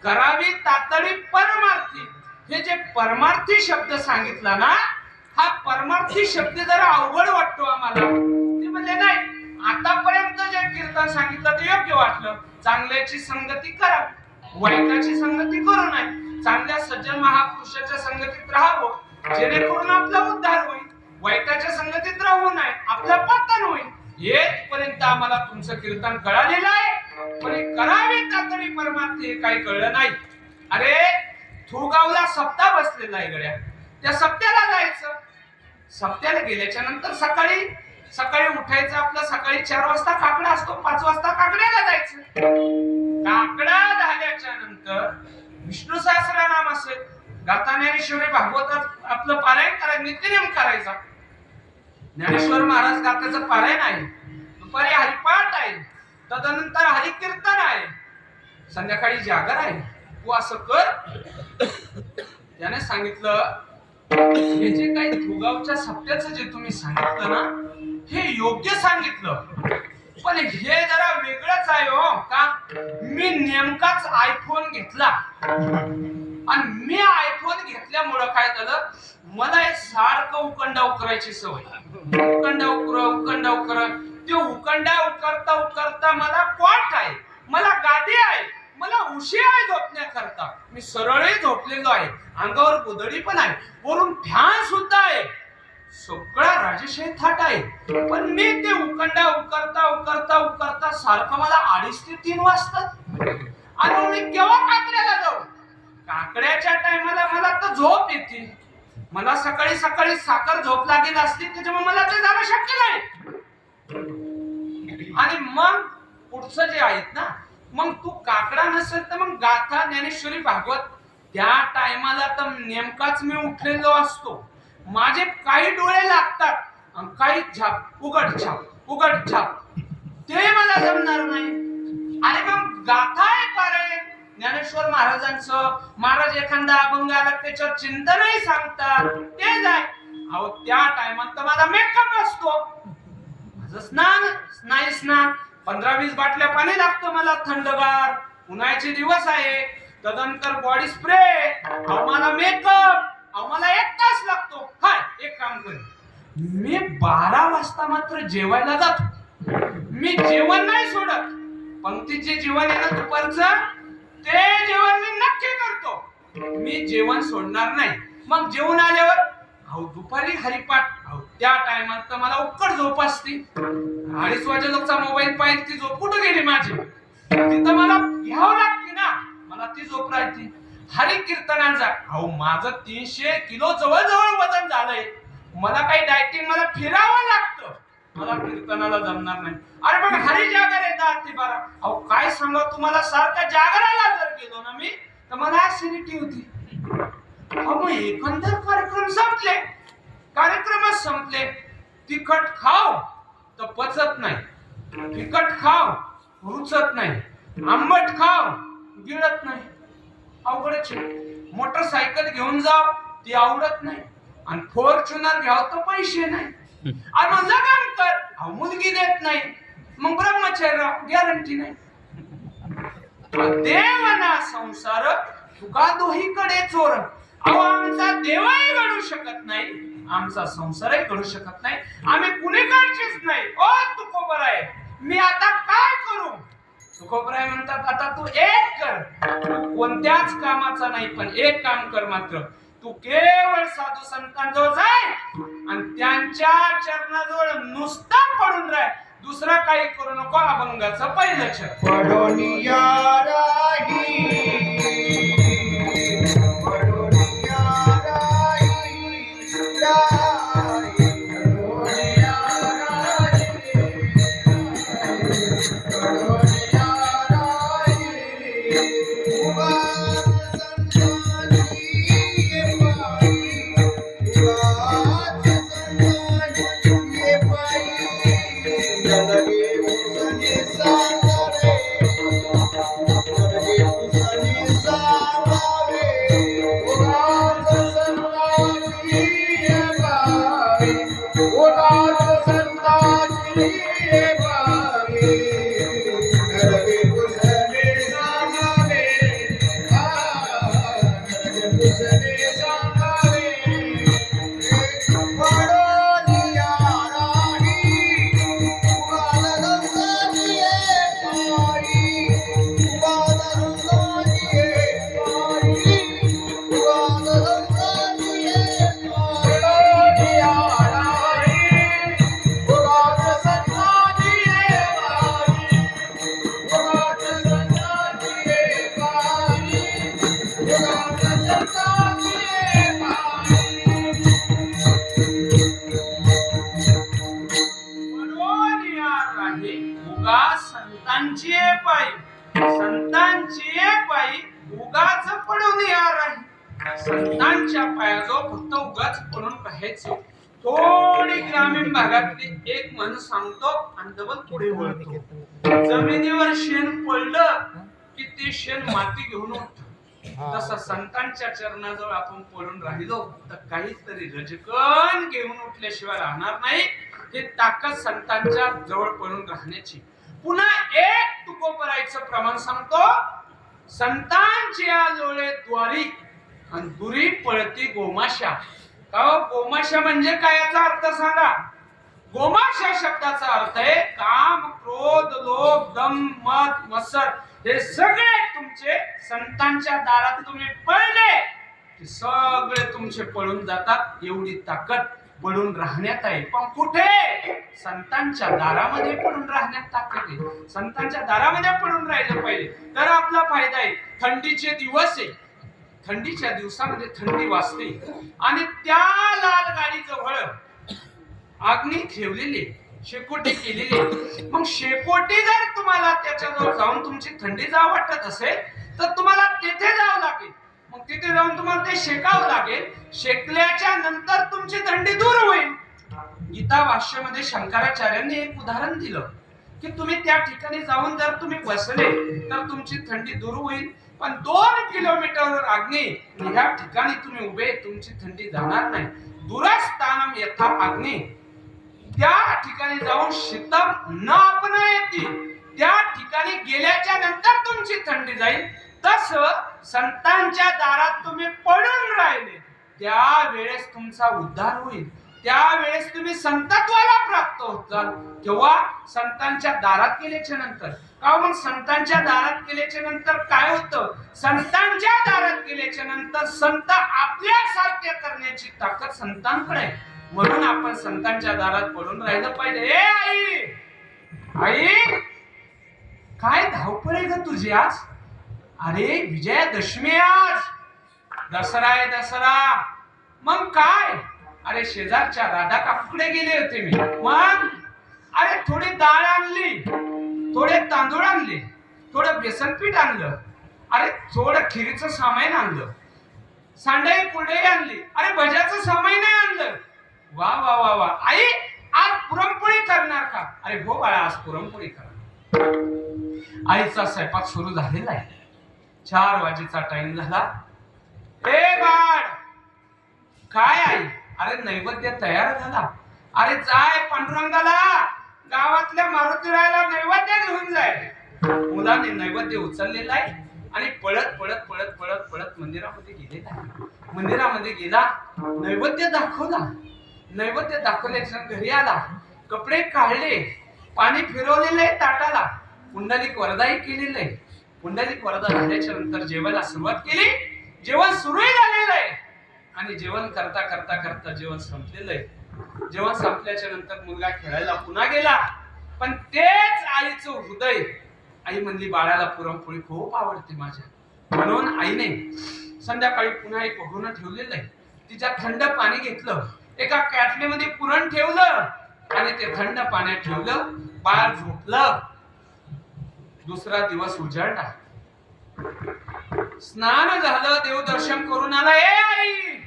S1: करावी तातडी परमार्थी, हे जे परमार्थी शब्द सांगितला ना, हा परमार्थी शब्द जरा अवघड वाटतो आम्हाला. ते म्हणले नाही, आतापर्यंत जे कीर्तन सांगितलं ते योग्य वाटलं. चांगल्याची संगती करा, वाईटाची संगती करू नये. चांगल्या सज्जन महापुरुषाच्या संगतीत राहावं. जेणेकरून आपला उद्धार होईल, वाईटाच्या संगतीत राहू नये, आपला पतन होईल. येथपर्यंत आम्हाला तुमचं कीर्तन कळालेलं आहे, पण हे करावे तातडी परमार्थ हे काही कळलं नाही. अरे थुगावला सप्ताह बसलेला आहे गड्या, त्या सप्त्याला जायचं. सप्त्याला गेल्याच्या नंतर सकाळी उठायचं. आपलं सकाळी 4 वाजता काकडा असतो, 5 वाजता काकड्याला जायचं. काकडा झाल्याच्या नंतर विष्णू सहस्रनाम असेल, गाथा ज्ञानेश्वरी भागवतात आपलं पारायण करायचं, नित्यनेम करायचा. ज्ञानेश्वर महाराज गाथाचं पारायण आहे, दुपारी हरिपाठ आहे, तदनंतर हरिकीर्तन आहे, संध्याकाळी जागर आहे. तू असं कर. त्याने सांगितलं हे जे काही थुगावच्या सप्त्याचं जे तुम्ही सांगितलं ना, हे योग्य सांगितलं, पण हे जरा वेगळंच आहे हो का. मी नेमकाच आयफोन घेतला आणि मी आयफोन घेतल्यामुळं काय झालं, मला हे सारखं उकंडाव करायची सवय. उकंडाव कर ते उकरता मला क्वाट आहे, मला गादी आहे, मला उशी आहे झोपण्याकरता. मी सरळही झोपलेलो आहे, अंगावर गोधडी पण आहे, वरून फॅन सुद्धा आहे, सगळा राजेशाही थाट आहे. पण मी ते उकरता सारखं मला 2:30 ते 3 वाजतात. आणि मी केव्हा काकड्याला जाऊ. काकड्याच्या टायमाला मला तर झोप येते. मला सकाळी साखर झोप लागेल असली, त्याच्यामुळे मला ते जाणं शक्य नाही. आणि मग पुढचं जे आहेत ना, मग तू काकडा नसेल तर मग गाथा ज्ञानेश्वरी भागवत त्या टायमाला तर नेमकाच मी उठलेलो असतो. माझे काही डोळे लागतात आणि काही झाप उघड छाप ते मला जमणार नाही. आणि मग गाथा आहे पारायण ज्ञानेश्वर महाराजांचं. महाराज एखादा अभंग आला त्याच्यावर चिंतनही सांगतात, ते जाय. अहो त्या टायमात तर माझा मेकअप असतो, माझं स्नान 15-20 बाटल्या पाणी लागतं मला थंडगार, उन्हाळ्याचे दिवस आहे. तदनंतर बॉडी स्प्रे, मला मेकअप, मला 1 तास लागतो. हाय एक काम कर, मी 12 वाजता मात्र जेवायला जातो. मी जेवण नाही सोडत. पंक्तीचे जेवण आहे ना दुपारचं, ते जेवण मी नक्की करतो. मी जेवण सोडणार नाही. मग जेवण आल्यावर दुपारी हरिपाठ, त्या टायमात तर मला उक्कड झोप असते. 2:30 वाजे लोकचा मोबाईल पाहिजे, ती झोप कुठं गेली माझी. तिथं मला घ्यावं लागते ना, मला ती झोप राहते. हरिकीर्तनांचा माझं 300 किलो जवळ वजन झालंय. मला काही डायटिंग, मला फिरावं लागतं, मला कीर्तनाला जमणार नाही. अरे पण हरी जागर आहे 10 ते 12. काय सांगा तुम्हाला, सारखा जागराला जर गेलो ना मी तर मला ऍसिडिटी होती. मग एकंदर कार्यक्रमच संपले. तिखट खाव तर पचत नाही, तिखट खाव रुचत नाही, आंबट खाव गिळत नाही. अवघडच. मोटरसायकल घेऊन जाव ती आवडत नाही, आणि फॉर्च्युनर घ्याव तर पैसे नाही. आणि मग लग्न कर, मुलगी देत नाही, मग ब्रह्मचर्य गॅरंटी नाही. देवना संसार तुका दोहीकडे चोर. आमचा देवही घडू शकत नाही, आमचा संसारही घडू शकत नाही. आम्ही कुणीकडचेच नाही. ओ तुकोबराय, मी आता काय करू. तुकोबराय म्हणतात, आता तू एक कर. तू कोणत्याच कामाचा नाही, पण एक काम कर मात्र. तू केवळ साधू संतांजवळ जाय आणि त्यांच्या चरणाजवळ नुसतं पडून राह. दुसरा काही करू नको. अभंगाचं पहिलं चरण.
S2: पडोनिया राही
S1: पायी संतांची पायी उगाच पडून यार आहे. संतांच्या पायाजवळ फक्त उगाच पडून राहायचं. थोडी ग्रामीण भागातली एक म्हण सांगतो आणि डबल पुढे वळतो. जमिनीवर शेण पडलं की ते शेण माती घेऊन उठतं. तसं संतांच्या चरणाजवळ आपण पडून राहिलो तर काहीतरी रजकण घेऊन उठल्याशिवाय राहणार नाही. हे ताकद संतांच्या जवळ पडून राहण्याची. पुन्हा एक तुकोबरायचं प्रमाण सांगतो. संतांच्या जोळे द्वारी आणि दुरी पळती गोमाशा. का गोमाशा म्हणजे काय याचा अर्थ सांगा. गोमाशा शब्दाचा अर्थ आहे काम, क्रोध, लोभ, दम, मद, मत्सर हे सगळे तुमचे संतांच्या दारात तुम्ही पडले ते सगळे तुमचे पळून जातात. एवढी ताकद पडून राहण्यात आहे. पण कुठे? संतांच्या दारामध्ये पडून राहण्यात ताकद आहे. संतांच्या दारामध्ये पडून राहिलं पाहिजे तर आपला फायदा आहे. थंडीचे दिवस आहे. थंडीच्या दिवसामध्ये थंडी वाजते आणि त्या लाल गाडी जवळ अग्नी ठेवलेली, शेकोटी केलेली. मग शेकोटी जर तुम्हाला त्याच्याजवळ जाऊन तुमची थंडी जावं वाटत असेल तर तुम्हाला तेथे जावं लागेल. मग तिथे जाऊन तुम्हाला ते शेकावं लागेल. शेकल्याच्या नंतर तुमची थंडी दूर होईल. गीता भाष्यामध्ये शंकराचार्यांनी एक उदाहरण दिलं की तुम्ही त्या ठिकाणी जाऊन जर तुम्ही बसले तर तुमची थंडी दूर होईल. पण 2 किलोमीटरवर अग्नी ह्या ठिकाणी तुम्ही उभे, तुमची थंडी जाणार नाही. दूरस्थानम यथा अग्नी. त्या ठिकाणी जाऊन शीतम न आपणा येते. त्या ठिकाणी गेल्याच्या नंतर तुमची थंडी जाईल. तस संतांच्या दारात तुम्ही पडून राहिले त्यावेळेस तुमचा उद्धार होईल. त्यावेळेस तुम्ही संतत्वाला प्राप्त होताल. केव्हा? संतांच्या दारात गेल्याच्या नंतर. का मग संतांच्या दारात गेल्याच्या नंतर काय होतं? संतांच्या दारात गेल्याच्या नंतर संत आपल्यासारखे करण्याची ताकद संतांकडे आहे. म्हणून आपण संतांच्या दारात पडून राहिलं पाहिजे. ए आई, आई काय धावपळ आहे ग तुझी आज? अरे विजयादशमी आज, दसरा आहे दसरा. मग काय? अरे शेजारच्या राधा काकूकडे गेले होते मी. मग अरे थोडी डाळ आणली, थोडे तांदूळ आणले, थोडं बेसन पीठ आणलं, अरे थोडं खिरीचं सामान आणलं, सांडाई कुरडई आणली, अरे भज्याचं सामान नाही आणलं. वा वा वा वा. आई आज पुरणपोळी करणार का? अरे हो बाळा आज पुरणपोळी करा. आईचा स्वयंपाक सुरू झालेला आहे. 4 वाजेचा टाइम झाला. ए बाळ काय आई? अरे नैवेद्य तयार झाला. अरे जाय पांडुरंगाला गावातल्या मारुतीरायाला नैवेद्य घेऊन जाय. मुलाने नैवेद्य उचललेला आहे आणि पळत पळत पळत पळत पळत मंदिरामध्ये गेलेला आहे. मंदिरामध्ये गेला, नैवेद्य दाखवला. नैवेद्य दाखवल्याच्या घरी आला, कपडे काढले, पाणी फिरवलेलं आहे ताटाला, पुंडलिक वरदाई केलेलं आहे. पुंडलिक वरदा झाल्याच्या नंतर जेवायला सुरुवात केली. जेवण सुरूही झालेलं आहे आणि जेवण करता करता करता जेवण संपलेलं आहे. जेवण संपल्याच्या नंतर मुलगा खेळायला पुन्हा गेला. पण तेच आईचं हृदय. आई म्हणली बाळाला पुरणपोळी खूप आवडते माझ्या. म्हणून आईने संध्याकाळी पुन्हा एक भगोनं ठेवलेलं आहे. तिच्या थंड पाणी घेतलं, एका कॅटलीमध्ये पुरण ठेवलं आणि ते थंड पाण्यात ठेवलं. बाळ झोपलं. दुसरा दिवस उजाडला. स्नान झालं, देवदर्शन करून आला. ए आई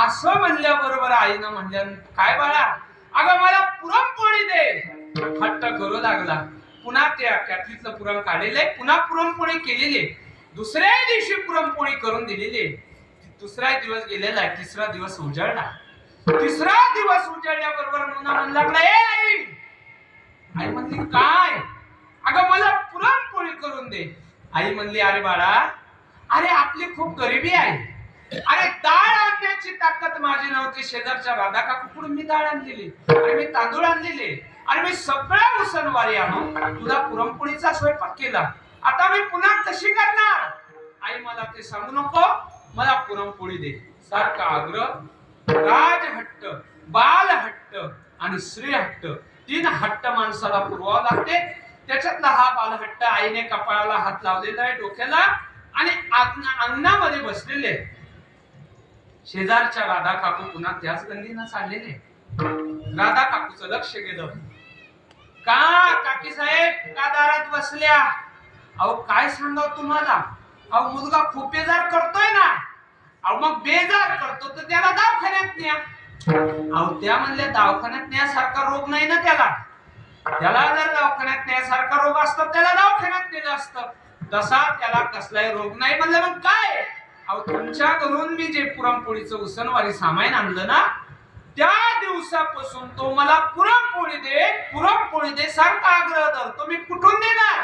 S1: असं म्हणल्याबरोबर आईनं म्हणलं काय बाळा? अगं मला पुरणपोळी दे. हट्ट करू लागला. पुन्हा त्या कॅटलीचं पुरण काढलेले, पुन्हा पुरणपोळी केलेली. दुसऱ्या दिवशी पुरणपोळी करून दिलेली. दुसरा दिवस गेलेला आहे. तिसरा दिवस उजाडला. तिसरा दिवस उजाडल्याबरोबर मुलगा म्हणू लागला ए आई. आई म्हणली काय? अगं मला पुरणपोळी करून दे. आई म्हणली अरे बाळा, अरे आपली खूप गरिबी आहे. अरे डाळ आणण्याची ताकद माझी नव्हती. शेजारच्या राधा काकूकडून मी डाळ आणलेली, अरे मी तांदूळ आणलेले, अरे मी सगळ्या उसनवारी आणून तुला पुरणपोळीचा स्वयंपाक केला. आता मी पुन्हा कशी करणार? आई मला ते सांगू नको, मला पुरणपोळी दे. सारखा आग्रह. राजहट्ट, बालहट्ट आणि श्रीहट्ट, 3 हट्ट माणसाला पुरवावं लागते. त्याच्यातला हा बालहट्ट. आईने कपाळाला हात लावलेला आहे, डोक्याला, आणि अंगणामध्ये बसलेले. शेजारच्या राधा काकू पुन्हा त्याच गल्लीनं चाललेले. राधा काकूचं लक्ष गेलं. काकी साहेब का दारात बसल्या? अहो काय सांगाव तुम्हाला, अहो मुलगा खूप बेजार करतोय ना. अहो मग बेजार करतो तर त्याला दवाखान्यात न्या. अहो त्या म्हणल्या दवाखान्यात न्यासारखा रोग नाही ना त्याला. त्याला जर दवाखान्यात न्यासारखा रोग असता त्याला दवाखान्यात नेलं असतं. तसा त्याला कसलाही रोग नाही. म्हणलं मग काय? अहो तुमच्या घरून मी जे पुरणपोळीचं उसनवारी सामान आणलं ना, त्या दिवसापासून तो मला पुरणपोळी दे सारखा आग्रह धरतो. मी कुठून देणार?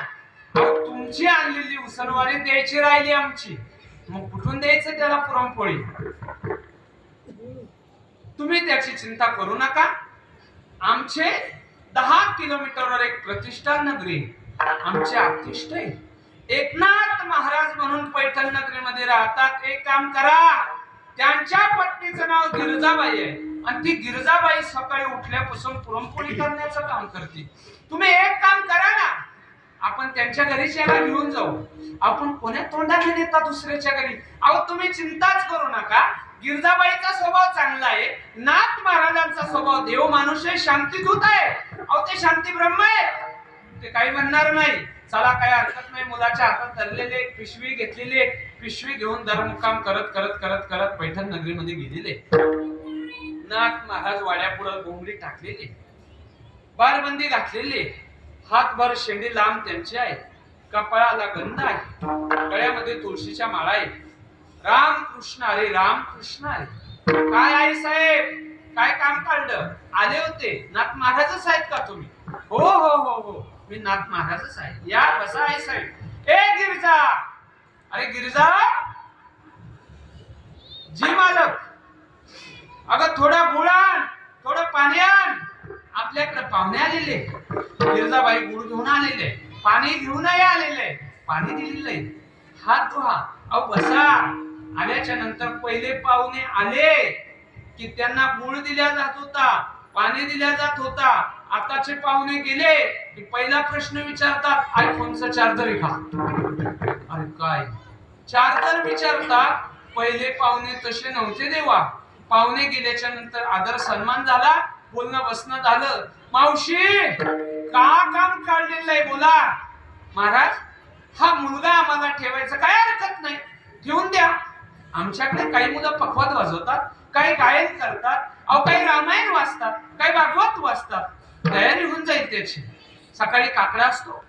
S1: अहो तुमची आणलेली उसनवारी द्यायची राहिली आमची, मग कुठून द्यायचं त्याला पुरणपोळी? तुम्ही त्याची चिंता करू नका. आमचे 10 किलोमीटरवर एक प्रतिष्ठान नगरी आमचे आतिष्ठ आहे. एकनाथ महाराज म्हणून पैठण नगरीमध्ये राहतात. एक काम करा, त्यांच्या पत्नीचं नाव गिरजाबाई आहे आणि ती गिरजाबाई सकाळी उठल्यापासून पुरणपोळी करण्याचं काम करते. तुम्ही एक काम करा ना, आपण त्यांच्या घरी याला घेऊन जाऊ. आपण कोण्या तोंडाने नेता दुसऱ्याच्या घरी? अहो तुम्ही चिंताच करू नका. गिरजाबाईचा स्वभाव चांगला आहे, नाथ महाराजांचा स्वभाव देव माणूस आहे, शांतीदूत आहे. अहो ते शांती ब्रह्म आहे, ते काही म्हणणार नाही. चला काही हरकत नाही. मुलाच्या हातात धरलेले पिशवी घेतलेली, पिशवी घेऊन धर्मकाम करत करत करत करत पैठण नगरीमध्ये गेलेले. नाथ महाराज वाड्यापुढे घोंगडी टाकलेली, बारबंदी घातलेली, हातभर शेंडी लांब त्यांची आहे, कपाळाला गंध आहे, गळ्यामध्ये तुळशीच्या माळा आहे. राम कृष्ण हरे, राम कृष्ण हरे. काय आहे साहेब, काय काम काढलं? आले होते. नाथ महाराजच आहेत का तुम्ही? हो हो हो हो, मी नाथ महाराजच आहे. या बसा आहे साहेब. ए गिरजा, अरे गिरजा. जी मालक. अगं थोडा गुळ आण, थोडं पाणी आण. आपल्याकडे पाहुणे आलेले. गिरजाबाई गुळ घेऊन आलेले, पाणी घेऊनही आलेले, पाणी दिलेलं आहे. हात धुवा. अहो बसा. आल्याच्या नंतर पहिले पाहुणे आले की त्यांना गुळ दिला जात होता, पाणी दिला जात होता. आताचे पाहुणे गेले की पहिला प्रश्न विचारतात, आयफोनचा चार्जर आहे का? अरे काय चार्जर विचारतात? पहिले पाहुणे तसे नव्हते देवा. पाहुणे गेल्याच्या नंतर आदर सन्मान झाला, बोलणं बसणं झालं. मावशी का काम काढलेलं आहे बोला. महाराज हा मुलगा आम्हाला ठेवायचा काय हरकत नाही, ठेवून द्या. आमच्याकडे काही मुलं पखवाद वाजवतात, काही गायन करतात, अहो काही रामायण वाचतात, काही भागवत वाचतात. तयारी होऊन जाईल त्याची. सकाळी काकडा असतो,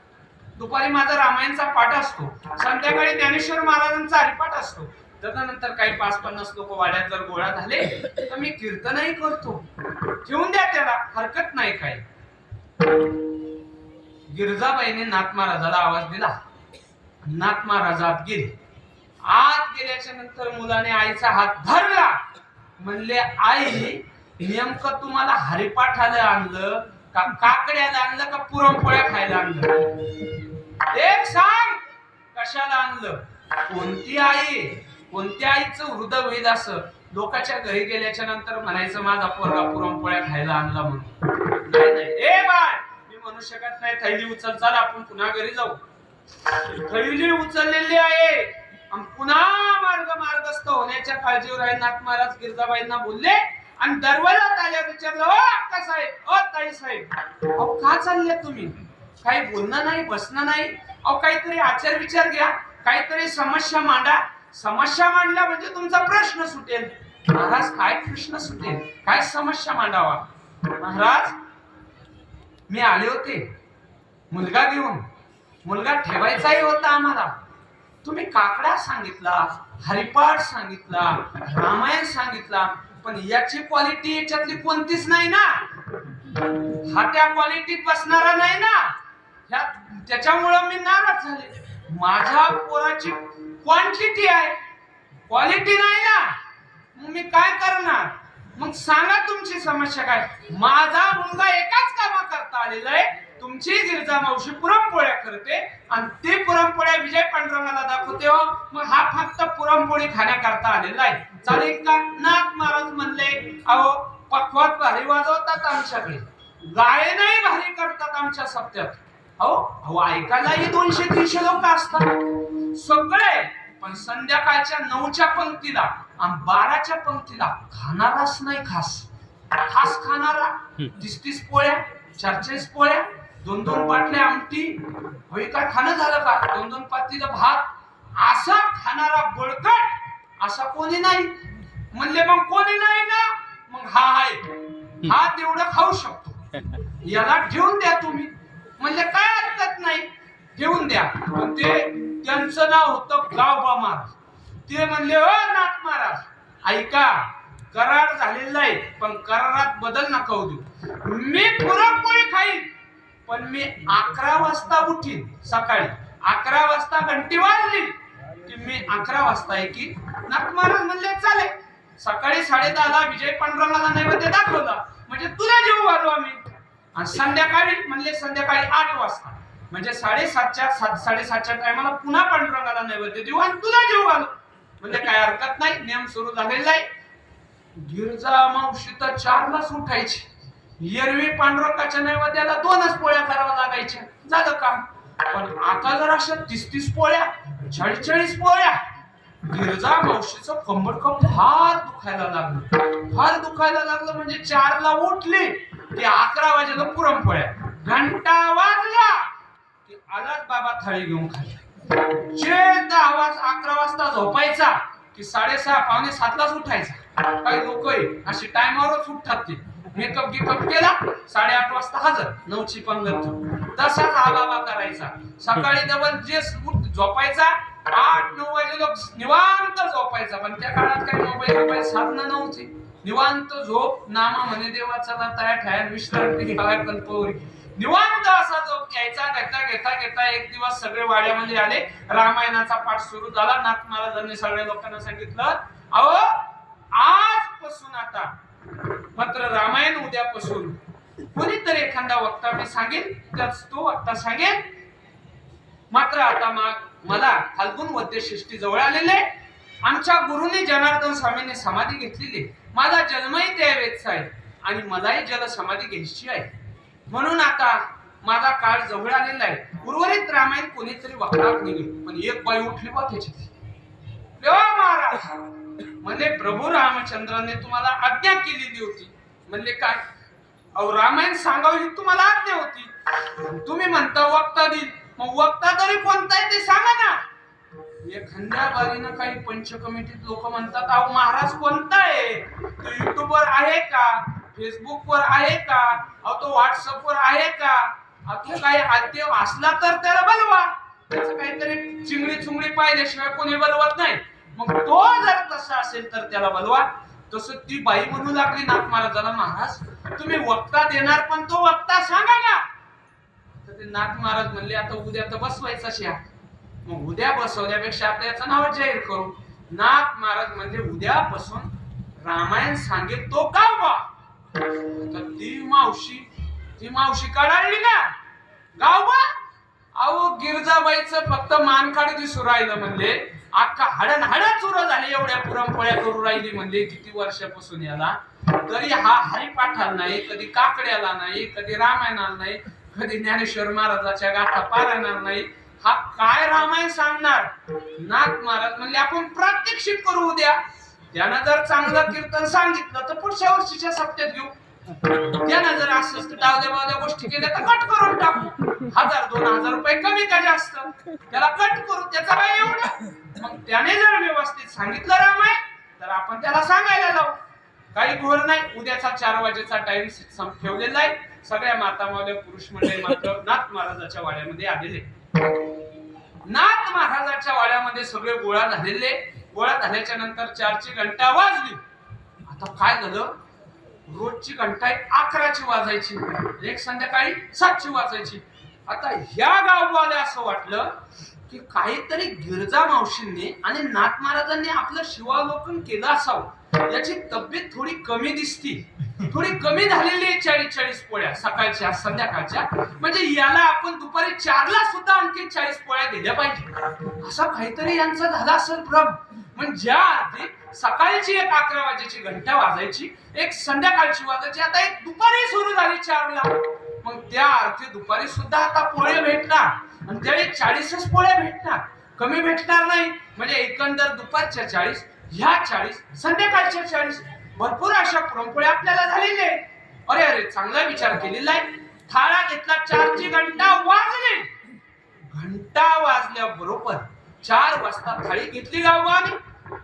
S1: दुपारी माझा रामायणचा पाठ असतो, संध्याकाळी ज्ञानेश्वर महाराजांचा हरिपाठ असतो. त्यानंतर काही 5-50 लोक वाड्यात जर गोळा झाले तर मी कीर्तनही करतो. ठेवून द्या त्याला, हरकत नाही काय. गिरजाबाईने नाथ महाराजाला आवाज दिला. नाथ महाराज आत गेले. आत गेल्याच्या नंतर मुलाने आईचा हात धरला. म्हणले आई नेमकं तुम्हाला हरिपाठाला आणलं का काकड्याला आणलं का पुरणपोळ्या खायला आणलं? एक सांग, कशाला आणलं? कोणती आई, कोणत्या आईचं हृदय होईल असं लोकांच्या घरी गेल्याच्या नंतर म्हणायचं माझा पोरगा पुरणपोळ्या खायला आणला म्हणून? नाही नाही, ए बाय मी म्हणू शकत नाही. थैली उचल, चाल आपण पुन्हा घरी जाऊ. थैली उचललेली आहे. पुन्हा मार्गस्थ होण्याच्या काळजीवर आहे. नाथ महाराज गिरजाबाईंना बोलले आणि दरवाजात आल्यावर विचारलं, ओ अक्का साहेब, ओ ताई साहेब, अहो का चालले तुम्ही? काही बोलणं नाही, बसणं नाही. अहो काहीतरी आचार विचार घ्या, काहीतरी समस्या मांडा. समस्या मांडल्या म्हणजे तुमचा प्रश्न सुटेल. महाराज काय प्रश्न सुटेल, काय समस्या मांडावा? महाराज मी आले होते मुलगा घेऊन, मुलगा ठेवायचाही होता आम्हाला. तुम्ही काकडा सांगितला, हरिपाठ सांगितला, रामायण सांगितला, पण याची क्वालिटी याच्यातली कोणतीच नाही ना. हा त्या क्वालिटीत बसणारा नाही ना. त्याच्यामुळं मी नाराज झाले. माझ्या पोराची क्वांटिटी आहे, क्वालिटी नाही ना. मग मी काय करणार? मग सांगा तुमची समस्या काय. माझा मुलगा एकाच कामा करता आलेला आहे. तुमची गिरजा मावशी पुरणपोळ्या करते आणि ते पुरणपोळ्या विजय पांडुरंगाला दाखवते. हो मग हा फक्त पुरणपोळी खाण्याकरता आलेला आहे, चालेल का? नाथ महाराज म्हणले, अहो पखवाद भारी वाजवतात आमच्याकडे, गायनही भारी करतात आमच्या सप्त्यात. अहो ऐकायलाही 200-300 लोक असतात सगळे. पण संध्याकाळच्या 9च्या पंक्तीला आणि 12च्या पंक्तीला खाणाराच नाही. खास खाणारा 30-30 पोळ्या, 40-40 पोळ्या. 2-2 पाटल्या आमटी, होय काय खाणं झालं का? 2-2 पातीला भात, असा खाणारा बळकट असा कोणी नाही. म्हणले मग कोणी नाही ना? मग हा आहे, हा तेवढं खाऊ शकतो, याला घेऊन द्या तुम्ही. म्हणले काय हरकत नाही, घेऊन द्या. पण ते त्यांचं नाव होतं गावबा महाराज. ते म्हणले ओ नाथ महाराज, ऐका, करार झालेला आहे, पण करारात बदल नका होऊ देऊ. मी पुरणपोळी खाईन, पण मी 11 वाजता उठीन. सकाळी 11 वाजता घंटी वाजली की मी 11 वाजता आहे की. नाथ महाराज म्हणले चालेल. सकाळी 10:30 विजय पांडुरंगाला नैवेद्य दाखवला, म्हणजे तुला जेवू घालू आम्ही. आणि संध्याकाळी म्हणले संध्याकाळी 8 वाजता, म्हणजे 7:30च्या टायमाला पुन्हा पांडुरंगाला नैवेद्य देऊ आणि तुला जेवू घालू. म्हणजे काय हरकत नाही, नियम सुरू झालेला आहे. गिरजा मावशी तर 4लाच उठायची. एरवी पांडुरंगाच्या नैवेद्याला 2च पोळ्या कराव्या लागायच्या, झालं काम. पण आता जर अशा 30-30 पोळ्या, 40-40 पोळ्या. गिरजा मावशीचं कंबर फार दुखायला लागलं. म्हणजे 4ला उठली की 11 वाजेला पुरणपोळ्या. घंटा वाजला की आलाच बाबा थाळी घेऊन खायला. 11 वाजता झोपायचा की 6:30 पावणे 7लाच उठायचा. काही लोक अशी टायमावरच उठतात. ते मेकअप गिकअप केला, 8:30 वाजता हजर, 9ची पंगत. तसाच हा बाबा करायचा. सकाळी डबल जे झोपायचा, 8-9 वाजेला निवांत झोपायचा. पण त्या काळात काही मोबाईल साधनं नव्हती. निवांत झोप, नामा म्हणे देवाचा तया ठेवायला, विश्रांती घ्याव्या कल्पवरी. निवांत असा झोप घ्यायचा. घेता एक दिवस सगळे वाड्यामध्ये आले. रामायणाचा पाठ सुरू झाला. नाथ महाराजांनी सगळ्या लोकांना सांगितलं, अहो आजपासून आता मात्र रामायण, उद्यापासून कोणीतरी एखादा वक्ता मी सांगेन, त्याच तो वक्ता सांगेन. मात्र आता मला फाल्गुन वद्य षष्टी जवळ आलेले. आमच्या गुरुनी जनार्दन स्वामींनी समाधी घेतलेली. माझा जन्मही त्या वेळचा आहे आणि मलाही जल समाधी घ्यायची आहे. म्हणून आता माझा काळ जवळ आलेला आहे. उर्वरित रामायण कोणीतरी वक्ता निघेल. पण एक बाई उठली बा त्याची. महाराज म्हणजे प्रभू रामचंद्राने तुम्हाला आज्ञा केलेली होती. म्हणले काय? अहो रामायण सांगावं ही तुम्हाला आज्ञा होती. तुम्ही म्हणता वक्ता देईल, मग वक्ता तरी कोणता आहे ते सांगा ना. एखाद्या बारीनं काही पंच कमिटीत लोक म्हणतात, अहो महाराज कोणता आहे? तो युट्यूबवर आहे का? फेसबुकवर आहे का? अहो तो व्हॉट्सअपवर आहे का? तो काही आद्य असला तर त्याला बोलवा. त्याचं काहीतरी चिंगडी पाहिल्याशिवाय कोणी बोलवत नाही. मग तो जर तसा असेल तर त्याला बोलवा. तसं ती बाई म्हणू लागली नाथ महाराजाला, महाराज तुम्ही वक्ता देणार, पण तो वक्ता सांगा ना. तर ते नाथ महाराज म्हणले, आता उद्या तर बसवायचा शिया, मग उद्या बसवण्यापेक्षा आता याचं नाव जाहीर करू. नाथ महाराज म्हणजे उद्यापासून रामायण सांगेल तो गावबा. तर ती मावशी कडाळली ना, गावबा. अहो गिरजाबाईचं फक्त मानखाड दिसू राहिलं. म्हणले अख्खा हाड चुर झाले, एवढ्या पुरणपोळ्या करू राहिली. म्हणले किती वर्षापासून याला, तरी हा हरिपाठाला नाही, कधी काकड्याला नाही, कधी रामायणाला नाही, कधी ज्ञानेश्वर महाराजाच्या गाथा पारायणार नाही. हा काय रामायण सांगणार? नाथ महाराज म्हणले आपण प्रात्यक्षिक करू उद्या. त्यानं जर चांगलं कीर्तन सांगितलं तर पुढच्या वर्षीच्या सप्त्यात घेऊ. त्यानं जर असंच डावल्या गोष्टी केल्या तर कट करून टाकू. 1000-2000 रुपये कमी का जास्त, त्याला कट करू. त्याचा काय एवढं. मग त्याने जर व्यवस्थित सांगितलं रामायण तर आपण त्याला सांगायला लावू. काही घोर नाही. उद्याचा 4 वाजेचा टाइम ठेवलेला आहे. सगळ्या माता मावल्या पुरुष मंडळी मात्र नाथ महाराजाच्या वाड्यामध्ये आलेले. नाथ महाराजाच्या वाड्यामध्ये सगळे गोळा झालेले. गोळा झाल्याच्या नंतर 4ची घंटा वाजली. आता काय झालं, रोजची घंटा 11ची वाजायची, एक संध्याकाळी 7ची वाजायची. आता ह्या गाववाले असं वाटलं की काहीतरी गिरजा मावशींनी आणि नाथ महाराजांनी आपलं शिवालोकन केलं असावं. याची तब्येत थोडी कमी दिसती, थोडी कमी झालेली आहे. 40-40 पोळ्या सकाळच्या संध्याकाळच्या. म्हणजे याला आपण दुपारी 4ला सुद्धा आणखी 40 पोळ्या दिल्या पाहिजे, असं काहीतरी यांचं झालं असेल भ्रम. म्हणजे ज्या अर्थी सकाळची एक 11 वाजेची घंटा वाजायची, एक संध्याकाळची वाजायची, आता एक दुपारी सुरू झाली 4ला. मग त्या अर्थी दुपारी सुद्धा आता पोळे भेटणार आणि त्यावेळी 40च पोळ्या भेटणार, कमी भेटणार नाही. म्हणजे एकंदर दुपारच्या 40, ह्या 40, संध्याकाळच्या 40, भरपूर अशा पुरणपोळ्या आपल्याला झालेल्या आहेत. अरे चांगला विचार केलेला आहे. थाळा घेतला, 4ची घंटा वाजली. घंटा वाजल्याबरोबर 4 वाजता थाळी घेतली गावगावाने.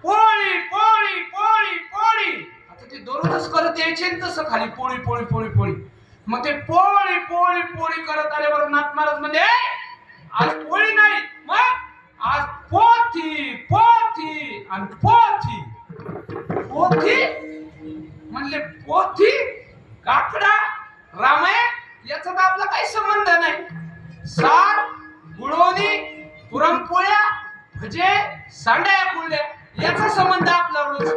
S1: पोळी पोळी पोळी पोळी. आता ते दररोजच करत यायचे तसं खाली पोळी पोळी पोळी पोळी. मग ते पोळी पोळी पोळी करत आल्यावर नाथ महाराज म्हणजे आज पोळी नाही, मग आज पोथी पोथी आणि पोथी. पोथी म्हणले पोथी काकडा रामायण याचा तर आपला काही संबंध नाही. सार गुळवणी पुरणपोळ्या भजे सांड्या कुळल्या याचा संबंध आपला रोज.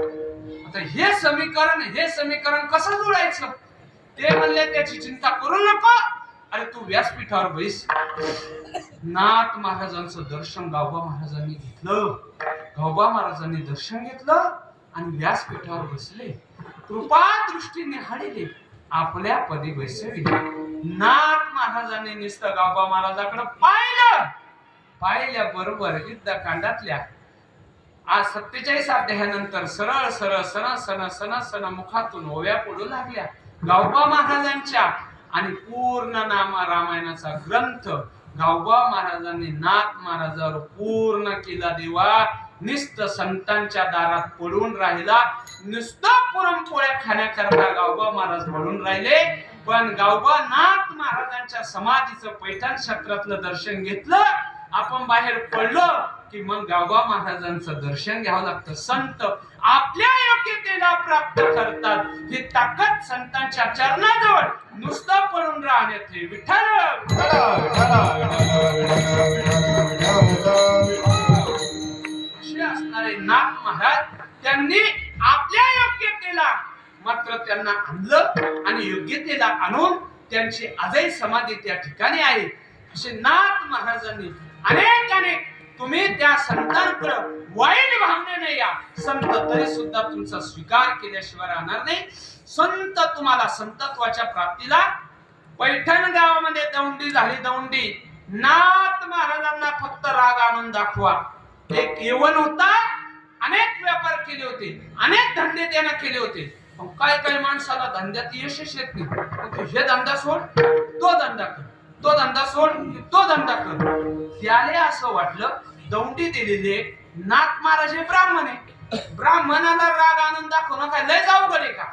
S1: आता हे समीकरण कसं जुळायचं ते म्हणले त्याची चिंता करू नको. अरे तू व्यासपीठावर बैस. नाथ महाराजांचं दर्शन गावबा महाराजांनी घेतलं. गावबा महाराजांनी दर्शन घेतलं आणि व्यासपीठावर बसले. कृपा दृष्टी निहाळिले, आपल्या पदी बसविले. नाथ महाराजांनी नुसतं गावबा महाराजाकडे पाहिलं. पाहिल्या बरोबर युद्धकांडातल्या आज 47 अध्यायानंतर सरळ सरळ सन सन सन सन मुखातून ओव्या पडू लागल्या गावबा महाराजांच्या. आणि पूर्ण नामा रामायणाचा ग्रंथ गावबा महाराजांनी नाथ महाराजावर पूर्ण केला. देवा निस्त संतांच्या दारात पडून राहिला. नुसतं पुरणपोळ्या खाण्याकरता गावबा महाराज पडून राहिले. पण गावबा नाथ महाराजांच्या समाधीचं पैठण क्षेत्रातलं दर्शन घेतलं. आपण बाहेर पडलो की मग गावबा महाराजांचं दर्शन घ्यावं लागतं. संत आपल्या योग्यतेला प्राप्त करतात. ही ताकद संतांच्या चरणाजवळ नुसतं पडून राहण्यात हे विठ्ठल असे असणारे नाथ महाराज त्यांनी आपल्या योग्यतेला मात्र त्यांना आणलं आणि योग्यतेला आणून त्यांची आजही समाधी त्या ठिकाणी आहे. असे नाथ महाराजांनी अनेक तुम्ही त्या संतांकडे वाईट भावनेने या. संत तरी सुद्धा तुमचा स्वीकार केल्याशिवाय राहणार नाही. संत तुम्हाला संतत्वाच्या प्राप्तीला पैठण गावामध्ये दौंडी झाली. दौंडी नाथ महाराजांना फक्त राग आणून दाखवा. एक येवन होता, अनेक व्यापार केले होते, अनेक धंदे त्याने केले होते. काय माणसाला धंद्यात यशच येत नाही. हे धंदा सोड, तो धंदा कर, तो धंदा सोड, तो धंदा कर. त्याला असं वाटलं दौंडी दिलेले नाथ महाराज हे ब्राह्मण आहे. ब्राह्मणाला राग आणून दाखवणं काय लय जाऊ गडे का?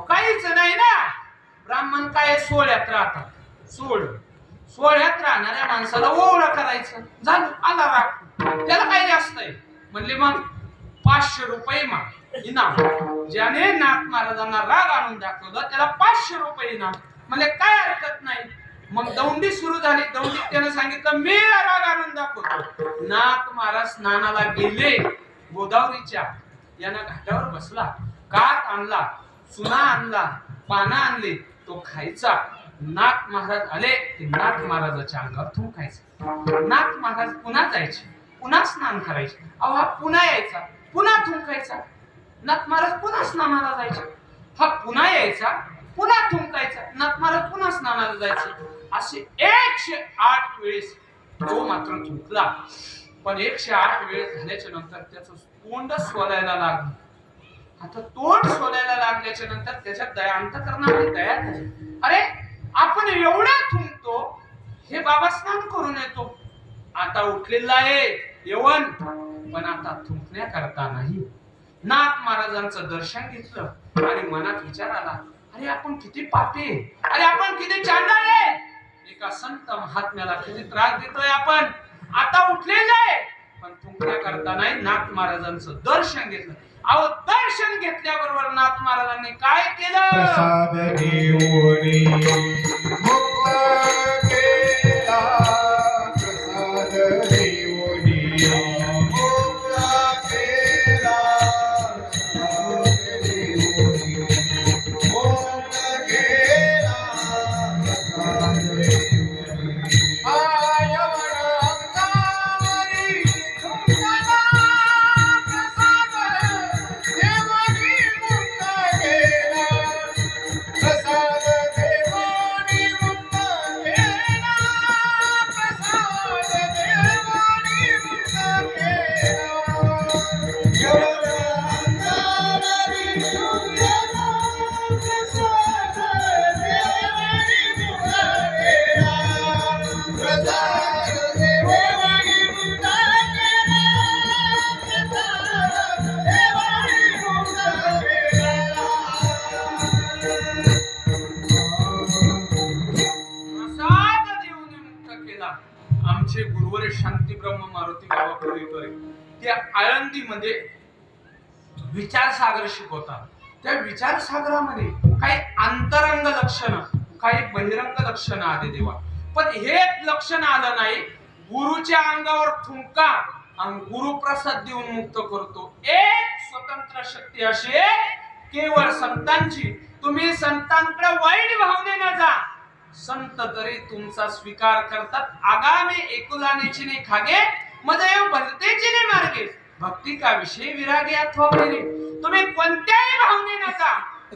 S1: काहीच नाही ना. ब्राह्मण काय सोहळ्यात राहतात. सोहळ्यात राहणाऱ्या माणसाला ओवळं करायचं, झालं आला राग. त्याला काय जास्त आहे म्हणले मग 500 रुपये माग इनाम. ज्याने नाथ महाराजांना राग आणून दाखवलं त्याला 500 रुपये इनाम. म्हणजे काय हरकत नाही. मग दौंडी सुरू झाली. दौंडीत त्याने सांगितलं मी राग आणून दाखवतो. नाथ महाराज स्नानाला गेले गोदावरीच्या. यानं घाटावर बसला, काठ आणला, चुना आणला, पानं आणले, तो खायचा. नाथ महाराज आले की नाथ महाराजाच्या अंगावर थुंकायचं. नाथ महाराज पुन्हा जायचे, पुन्हा स्नान करायचे. अहो हा पुन्हा यायचा, पुन्हा थुंकायचा. नाथ महाराज पुन्हा स्नानाला जायचे. हा पुन्हा यायचा, पुन्हा थुंकायचा. नाथ महाराज पुन्हा स्नानाला जायचे. असे 108 वेळेस तो मात्र थुंकला. पण 108 वेळेस झाल्याच्या नंतर त्याचं तोंड सोलायला लागलं. आता तोंड सोलायला लागल्याच्या नंतर त्याच्यात दया, अंतःकरणामध्ये दया झाली. अरे आपण एवढा थुंकतो, हे बाबा स्नान करून येतो, आता उठलेला आहे येवन, पण आता थुंकण्याकरता नाही. नाथ महाराजांचं दर्शन घेतलं आणि मनात विचार आला, अरे आपण किती पापी, अरे आपण किती चांडाळ आहे. एका संत महात्म्याला किती त्रास देतोय आपण. आता उठलेलं आहे पण थुंकण्याकरता नाही. नाथ महाराजांचं दर्शन घेतलं. अहो दर्शन घेतल्याबरोबर नाथ महाराजांनी काय केलं?
S2: प्रसाद देऊनी मुक्त केला. प्रसाद देऊनी मुक्त केला. प्रसाद देऊनी मुक्त केला. प्रसाद देऊनी आयवण अंगारी तुमचा प्रसाद देवानी मुक्त केला. प्रसाद देवानी मुक्त केला.
S1: ब्रह्म मारुती बाबा पुरीकर ते आळंदीमध्ये विचारसागर शिकवतात. त्या विचारसागरामध्ये काही अंतरंग लक्षणं, काही बहिरंग लक्षणं आले देवा. पण हे लक्षण आलं नाही. गुरुच्या अंगावर थुंका आणि गुरुप्रसाद देऊन मुक्त करतो. एक स्वतंत्र शक्ती अशी केवळ संतांची. तुम्ही संतांकडे वाईट भावनेनं जा, संत तरी तुमचा स्वीकार करतात. आगामी एकुलानेची नाही खागे मददेव भलतेची नाही मार्गे भक्ती का विषय विरागे अथवा वैरे. तुम्ही कोणत्याही भावनेनं जा,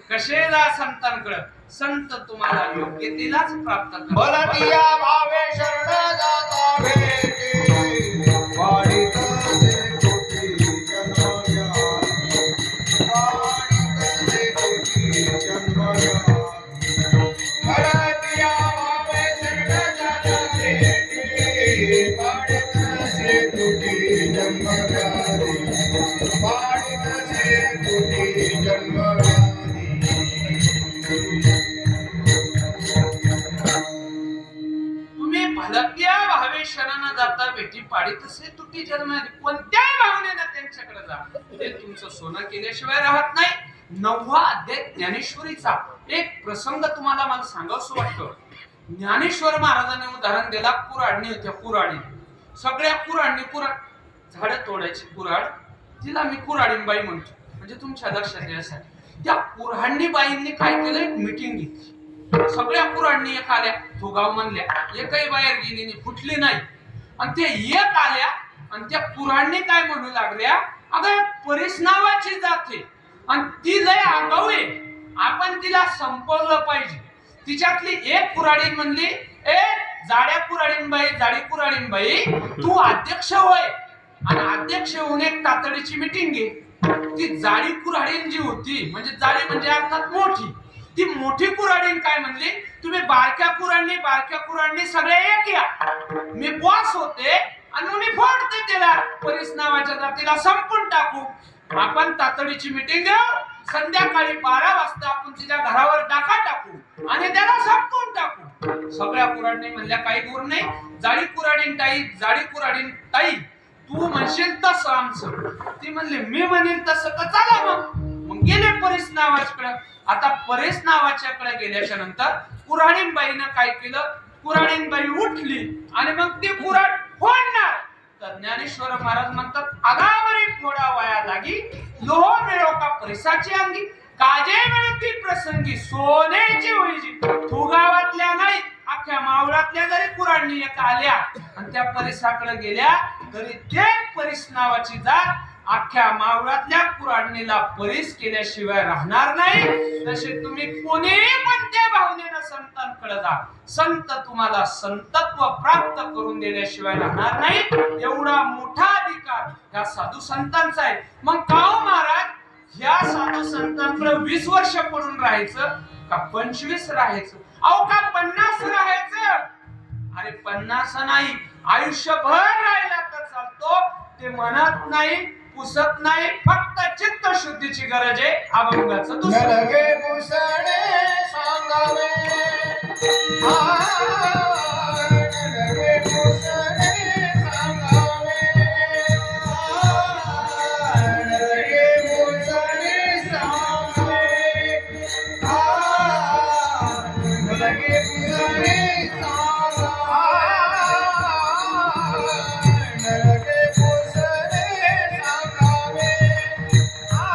S1: कसे जा संतांकडे, संत तुम्हाला योग्यतेलाच प्राप्त करतात.
S2: भलतिया भावे शरण जाता भेटे वाढीत से कोटी जन्म व्याधी. वाढीत से कोटी जन्म व्याधी. भलतिया भावे शरण जाता भेटे वाढीत से कोटी जन्म व्याधी. वाढीत से कोटी जन्म व्याधी.
S1: भलत्या भावे शरण जाता भेटी पाडी तसे तुटी जन्म. कोणत्याही भावनेनं त्यांच्याकडे जा, ते तुमचं सोनं केल्याशिवाय राहत नाही. 9वा अध्याय ज्ञानेश्वरीचा एक प्रसंग तुम्हाला मला सांगावंसं वाटतं. ज्ञानेश्वर महाराजांनी उदाहरण दिला. कुऱ्हाडणी होत्या. कुऱ्हाडी सगळ्या कुऱ्हाडणी झाड तोडायची कुऱ्हाड, तिला मी कुऱ्हाडीबाई म्हणतो म्हणजे तुमच्या लक्षात यासाठी. त्या कुऱ्हाडणी बाईंनी काय केलं, मीटिंग घेतली. सगळ्या कुऱ्हाडणी एक आल्या, गाव म्हणल्या, एकही बाहेर गेली नाही, फुटली नाही. आणि ते एक आल्या आणि त्या कुऱ्हाडणी काय म्हणू लागल्या, अगं परीस नावाची जाते आणि ती लय आगाऊ आहे, आपण तिला संपवलं पाहिजे. तिच्यातली एक कुऱ्हाडीण म्हणली, ए जाड्या कुऱ्हाडीणबाई, जाडी कुऱ्हाडीणबाई, तू अध्यक्ष होय आणि अध्यक्ष होऊन एक तातडीची मीटिंग घे. ती जाडी कुऱ्हाडीण जी होती, म्हणजे जाडी म्हणजे अर्थात मोठी, ती मोठी कुऱ्हाडीण काय म्हणली, तुम्ही बारक्या कुऱ्हाडणी सगळे एक या. मी बॉस होते आणि मी फोडते त्याला, परीस नावाच्या जातीला संपून टाकू. आपण तातडीची मीटिंग घेऊ, संध्याकाळी 12 वाजता आपण तिच्या घरावर टाका टाकू आणि त्याला संपून टाकू. सगळ्या कुऱ्हाडणी म्हणल्या काही गुर नाही. जाडी कुऱ्हाडीण ताई तू म्हणशील तसं आमचं. ती म्हणली मी म्हणेन तसं तर चला मग गेले परीस नावाच्याकडे. आता परेश नावाच्याकडे गेल्याच्या नंतर कुऱ्हाडीणबाईनं काय केलं, कुऱ्हाडीणबाई उठली आणि मग ती कुऱ्हाड फोडणार. तर ज्ञानेश्वर महाराज म्हणतात, आगावरी फोडा वाया लागी, लोह मिळो का परेसाची अंगी, काजे मिळती प्रसंगी सोन्याची होईजी. गावातल्या नाही, अख्ख्या मावळातल्या जरी कुऱ्हाडणी एक आल्या आणि त्या परेसाकडे गेल्या तरी ते परीस नावाची जात अख्ख्या मावळातल्या कुऱ्हाडणीला परीस केल्याशिवाय राहणार नाही. तसे तुम्ही कोणीही कोणत्या भावनेनं संतांकडे जा, संत तुम्हाला संतत्व प्राप्त करून देण्याशिवाय राहणार नाही. एवढा मोठा अधिकार या साधू संतांचा आहे. मग काहो महाराज, ह्या साधू संतांकडे 20 वर्ष पडून राहायचं का 25 राहायचं, अहो का 50 राहायचं? अरे 50 नाही, आयुष्यभर राहिला तर चालतो. ते म्हणत नाही, पुसत नाही, फक्त चित्त शुद्धीची गरज आहे. अभंगाचं दुसरं
S2: नलगे पुसणे सांगावे, नलगे पुसणे सांगावे, नलगे पुसणे सांगावे, नलगे पुसणे सांगावे, नलगे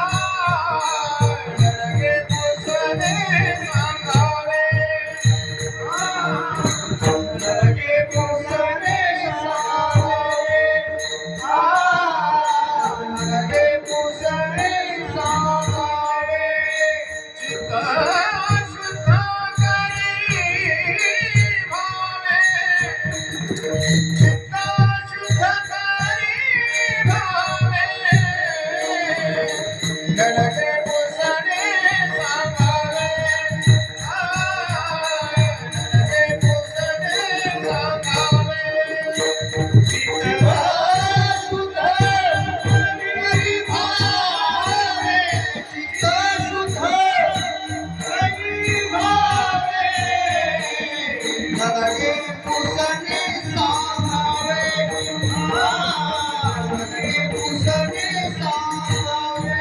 S2: नरके पुसणे सांगावे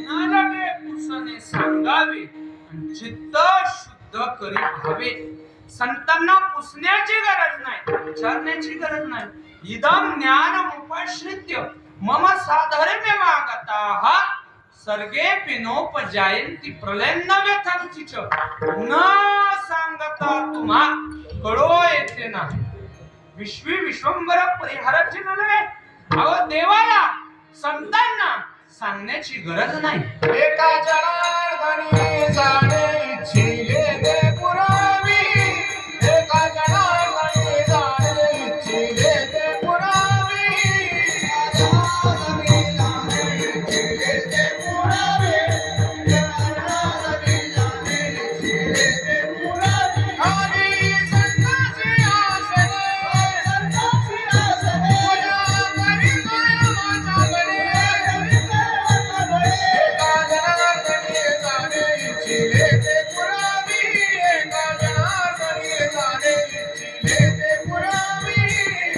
S1: नालागे पुसणे सांगावे आणि चित्त शुद्ध करी व्हावे. संतांना पुसण्याची गरज नाही, विचारण्याची गरज नाही. इदम ज्ञानमुपश्रित्य मम साधर्म्य मागताः सर्गे नोपजायन्ति प्रलयन्न व्यथन्ति च न सांगता तुम्हा कळो येते नाही. विश्वंभर परिहाराची नव्हे. अहो देवाला संतांना सांगण्याची गरज नाही.
S2: एका जनार्दनी जाणे इच्छिले ते पुरावी एका जनार्दनी जाणे इच्छिले ते पुरावी जनार्दनी जाणे इच्छिले ते पुरावी जनार्दनी जाणे इच्छिले ते पुरावी हरी संताची आसने पूजा करी काय माझा बळे एका जनार्दनी जाणे इच्छिले ते पुरावी एका जनार्दनी जाणे इच्छिले ते पुरावी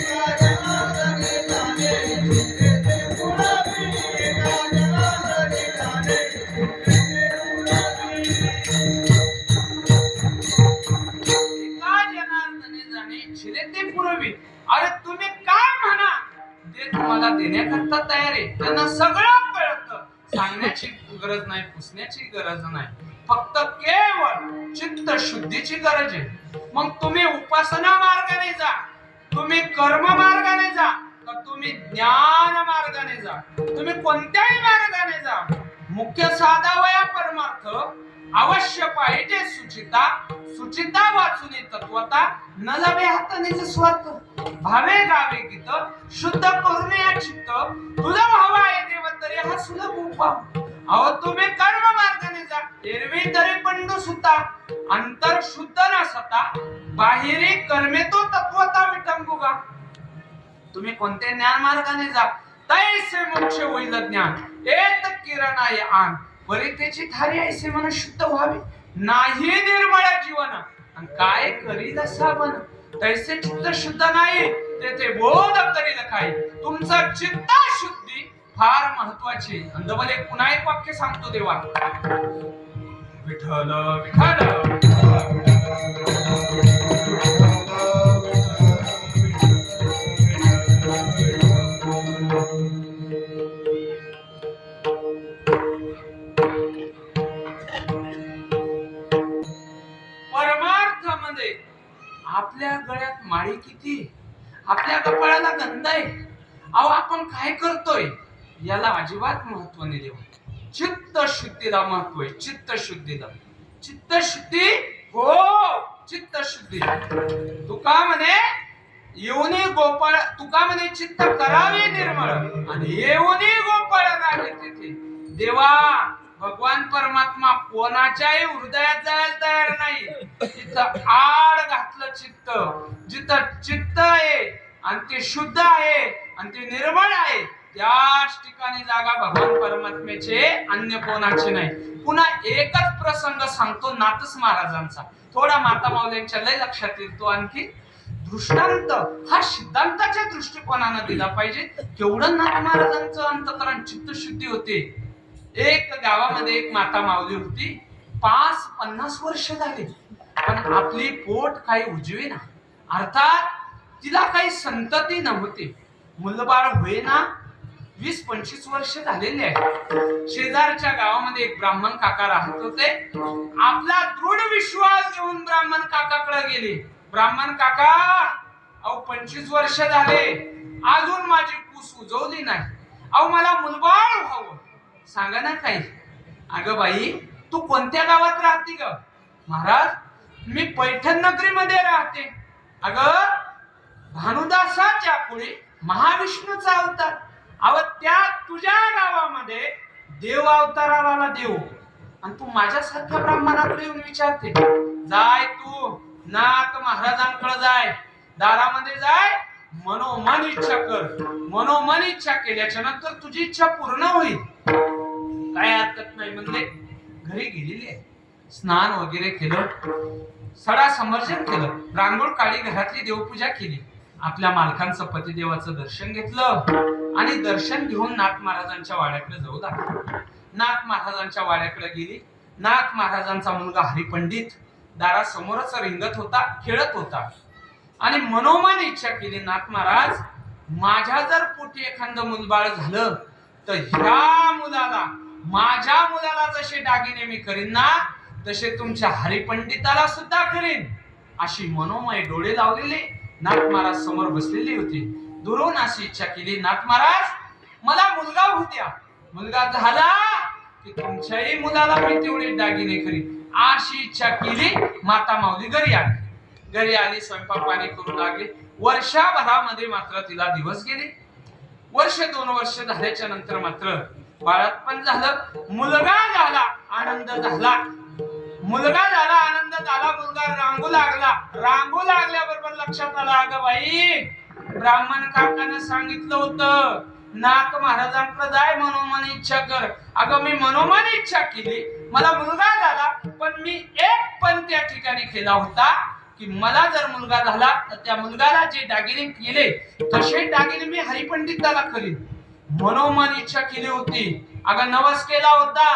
S2: एका जनार्दनी जाणे इच्छिले ते पुरावी एका जनार्दनी जाणे
S1: एका जनार्दनी जाणे इच्छिले ते पुरवी. अरे तुम्ही काय म्हणा ते तुम्हाला देण्याकरता तयार आहे. त्यांना सगळं कळतं. सांगण्याची गरज नाही, पुसण्याची गरज नाही. फक्त केवळ चित्त शुद्धीची गरज आहे. मग तुम्ही उपासना मार्गाने जा, तुम्ही कर्म मार्गाने जा, तर तुम्ही ज्ञान मार्गाने जा, तुम्ही कोणत्याही मार्गाने जा. मुख्य साधावया परमार्थ अवश्य पाहिजे सुचिता. सुचिता वाचून तत्वता न लाभे हातानेच स्वार्थ. भावे गावे गीत शुद्ध करून या चित्त तुझा भावा आहे देव तरी हा सुलभ उपाय. अहो तुम्ही कर्म मार्गाने जा. एरवी तरी पंडू सुता अंतर शुद्ध न सता बाहेरी कर्मे तो तत्वता विटंबुगा. तुम्ही कोणत्या ज्ञान मार्गाने जा तैसे मोक्ष होईल ज्ञान. एक किरण आहे आण परितेची थारी ऐसे मन शुद्ध व्हावे. नाही निर्मळ जीवन आणि काय करील साबन. तैसे चित्त शुद्ध नाही तेथे बोध करील काय. तुमचं चित्त शुद्धी फार महत्वाची. अंधबल एक पुन्हा एक वाक्य सांगतो देवा. विठ्ठल विठ्ठल परमार्थामध्ये आपल्या गळ्यात माळी किती, आपल्या कपाळाला गंध आहे. अहो आपण काय करतोय याला अजिबात महत्व नाही देऊ. चित्त शुद्धीला महत्व आहे. चित्त शुद्धीला. चित्त शुद्धी हो चित्त शुद्धी. तुका म्हणे येऊनी गोपाळ. तुका म्हणे चित्त करावे निर्मळ आणि येऊनी गोपाळ राहे तिथे. देवा भगवान परमात्मा कोणाच्याही हृदयात जायला तयार नाही. तिथं आड घातलं चित्त. जिथं चित्त आहे आणि ते शुद्ध आहे आणि ते निर्मळ आहे त्याच ठिकाणी जागा भगवान परमात्म्याचे अन्य कोणाचे नाही. पुन्हा एकच प्रसंग सांगतो नाथस महाराजांचा. थोडा माता माऊलींच्या लय लक्षात येईल तो. आणखी दृष्टांत हा सिद्धांताच्या दृष्टिकोनानं दिला पाहिजे. केवढं नाथ महाराजांचं अंतकरण चित्तशुद्धी होते. एक गावामध्ये एक माता माऊली होती. 50 वर्ष झाली पण आपली पोट काही उजवे ना. अर्थात तिला काही संतती नव्हती. मुलबाळ होईना. 20-25 वर्ष झालेली आहे. शेजारच्या गावामध्ये एक ब्राह्मण काका राहत होते. आपला दृढ विश्वास घेऊन ब्राह्मण काकाकडे गेले. ब्राह्मण काका अहो 25 वर्ष झाले अजून माझी पूस उजवली नाही. अहो मला मुलबाळ व्हावं सांगा ना काही. अगं बाई तू कोणत्या गावात राहते ग? महाराज, मी पैठण नगरीमध्ये राहते. अगं, भानुदासाच्या पुढे महाविष्णूचा अवतार. अव त्या तुझ्या गावामध्ये देव अवताराला आला देव, आणि तू माझ्यासारख्या ब्राह्मणाकडे येऊन विचारते. जाय तू नाथ महाराजांकडे जाय, दारामध्ये जाय, मनोमन इच्छा कर. मनोमन इच्छा केल्याच्या नंतर तुझी इच्छा पूर्ण होईल. काय हरकत नाही म्हणले. घरी गेलेली आहे. स्नान वगैरे केलं, सडा समर्जन केलं, रांगोळ काढी, घरातली देवपूजा केली, आपल्या मालकांचं पतिदेवाचं दर्शन घेतलं आणि दर्शन घेऊन नाथ महाराजांच्या वाड्याकडे जाऊ लागली. नाथ महाराजांच्या वाड्याकडे गेली. नाथ महाराजांचा मुलगा हरिपंडित दारासमोरच रिंगत होता, खेळत होता आणि मनोमन इच्छा केली, नाथ महाराज, माझ्या जर पोटी एखादं मुलबाळ झालं तर ह्या मुलाला, माझ्या मुलाला जसे दागिने मी करीन ना, तसे तुमच्या हरिपंडिताला सुद्धा करीन. अशी मनोमय डोळे लावलेले नाथ महाराज समोर बसलेले होते. दुरून अशी इच्छा केली, नाथ महाराज, मला मुलगा होऊ द्या. मुलगा झाला की तुमच्याही मुलाला मी तेवढे दागिने करीन. अशी इच्छा केली. माता माऊली घरी आली. घरी आली, स्वयंपाक पाणी करू लागली. वर्षभरामध्ये मात्र तिला दिवस गेले. वर्ष 2 वर्ष झाल्याच्या नंतर मात्र बाळातपण झालं. मुलगा झाला, आनंद झाला. मुलगा झाला, आनंद झाला. मुलगा रांगू लागला. रांगू लागल्याबरोबर लक्षात आलं, अगं बाई, ब्राह्मण काकानं सांगितलं होतं नाथ महाराजांकडे जाय, मनोमन इच्छा कर. अगं, मी मनोमन इच्छा केली, मला मुलगा झाला, पण मी एक पण त्या ठिकाणी केला होता की मला जर मुलगा झाला तर त्या मुलगाला जे दागिने केले तसे दागिने मी हरिपंडिताला करीन. मनोमन इच्छा केली होती. अगं, नवस केला होता.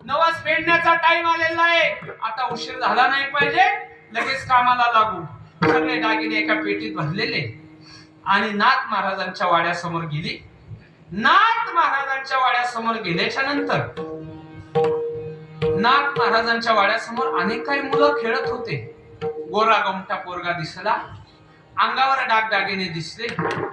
S1: नवस फेडण्याचा टाइम आलेला आहे. आता उशीर झाला नाही पाहिजे, लगेच कामाला लागू. सगळे दागिने एका पेटीत भरलेले आणि नाथ महाराजांच्या वाड्यासमोर गेली. नाथ महाराजांच्या वाड्यासमोर गेल्याच्या नंतर नाथ महाराजांच्या वाड्यासमोर अनेक काही मुलं खेळत होते. गोरा गमटा पोरगा दिसला, अंगावर दागदागिने दिसले.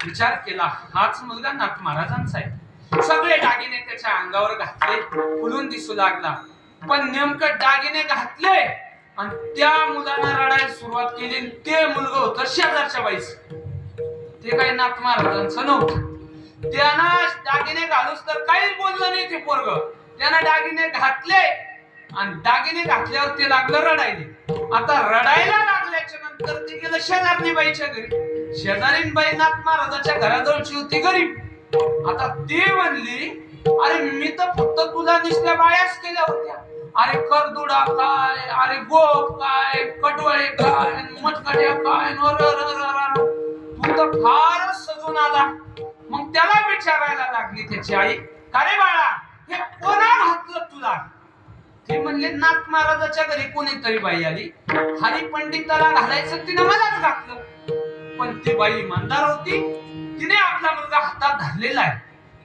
S1: विचार केला, हाच मुलगा नाथ महाराजांचा आहे. सगळे दागिने त्याच्या अंगावर घातले, फुलून दिसू लागला. पण नेमकं दागिने घातले आणि त्या मुलानं रडायला सुरुवात केली. ते मुलगा होतं शेजारच्या बाईच. ते काही नाथ महाराजांचं नव्हतं. त्यानं दागिने घालूस तर काहीच बोललं नाही ते पोरग. त्यानं दागिने घातले आणि दागिने घातल्यावर ते लागलं रडायले. आता रडायला लागल्याच्या नंतर ते गेलं शेजारनी बाईच्या घरी. शेजारीन बाई नाथ महाराजाच्या घराजवळची होती, गरीब. आता ती म्हणली, अरे मी तर फक्त तुला दिसल्या बायाच केल्या होत्या. अरे करदुडा काय, अरे गोप काय, कटवळे काय, मटकड्या काय, तू तर फारच सजून आला. मग त्याला विचारायला लागली त्याची आई, का रे बाळा, हे कोणा घातलं तुला? ते म्हणले, नाथ महाराजाच्या घरी कोणीतरी बाई आली, हरिपंडिताला घालायचं तिने मलाच घातलं. पण ती बाई इमानदार होती. तिने आपला मुलगा हातात धरलेला आहे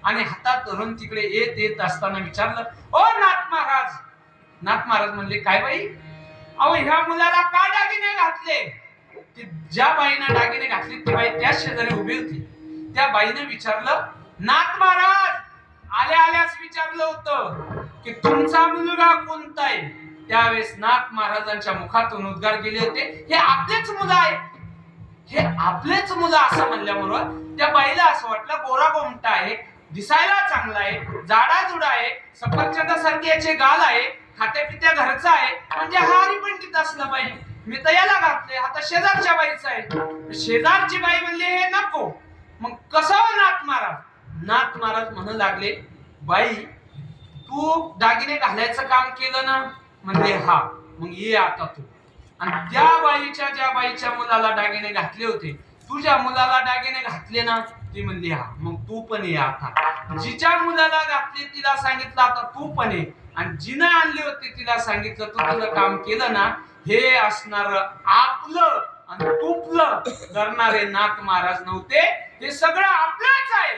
S1: आणि हातात धरून तिकडे येत असताना विचारलं, ओ नाथ महाराज. नाथ महाराज म्हणले, काय बाई? अहो, ह्या मुलाला का दागिने घातले? ज्या बाईने दागिने घातले ती बाई त्या शेजारी उभी होती. त्या बाईने विचारलं, नाथ महाराज, आल्याच विचारलं होतं की तुमचा मुलगा कोणता आहे? त्यावेळेस नाथ महाराजांच्या मुखातून उद्गार गेले होते, हे आपलेच मुलं आहे, हे आपलेच मुलं. असं म्हणल्यामुळं त्या बाईला असं वाटलं, गोरा गोमटा आहे, दिसायला चांगला आहे, जाडाजुडा आहे, सफरचंदासारखे याचे गाल आहे, खात्या पित्या घरचा आहे, म्हणजे हा हरिपंडित असला बाई. मी तर याला घातले, आता शेजारच्या बाईचा आहे. शेजारची बाई म्हणली, हे नको. मग कसं नाथ महाराज? नाथ महाराज म्हणू लागले, बाई, तू दागिने घालायचं काम केलं ना? म्हणजे हा. मग ये आता तू. आणि त्या बाईच्या मुलाला दागिने घातले होते, तुझ्या मुलाला दागिने घातले ना? ती म्हणली, हा. मग तू पण ये आता. जिच्या मुलाला घातले तिला सांगितलं, आता तू पण ये. आणि जिनं आणली होती तिला सांगितलं, तू तुझं काम केलं ना? हे असणार आपलं आणि तुपलं करणारे नाथ महाराज नव्हते. हे सगळं आपलंच आहे,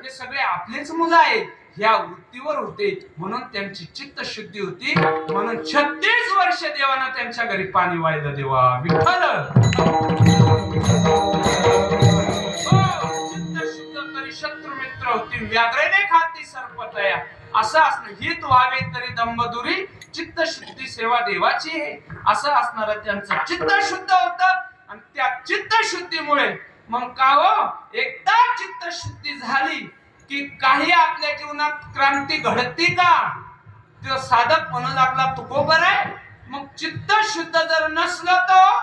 S1: हे सगळे आपलेच मुलं आहेत, ह्या वृत्तीवर होते. म्हणून त्यांची चित्त शुद्धी होती. म्हणून 36 वर्ष देवानं त्यांच्या घरी पाणी वाहिलं. देवा विठ्ठल, चित्त शुद्ध तरी शत्रू मित्र होती, व्याघ्रेने खाती सर्पतया. असं असणं, हित व्हावे तरी दंबदुरी, चित्त शुद्धी सेवा देवाची आहे असं असणार त्यांचं चित्त शुद्ध होतं. आणि त्या चित्त शुद्धीमुळे मग का हो, एकदा चित्त शुद्धी झाली की काही आपल्या जीवनात क्रांती घडते का? तो साधक म्हणून आपला तुकोबर आहे. मग चित्त शुद्ध जर नसलं तर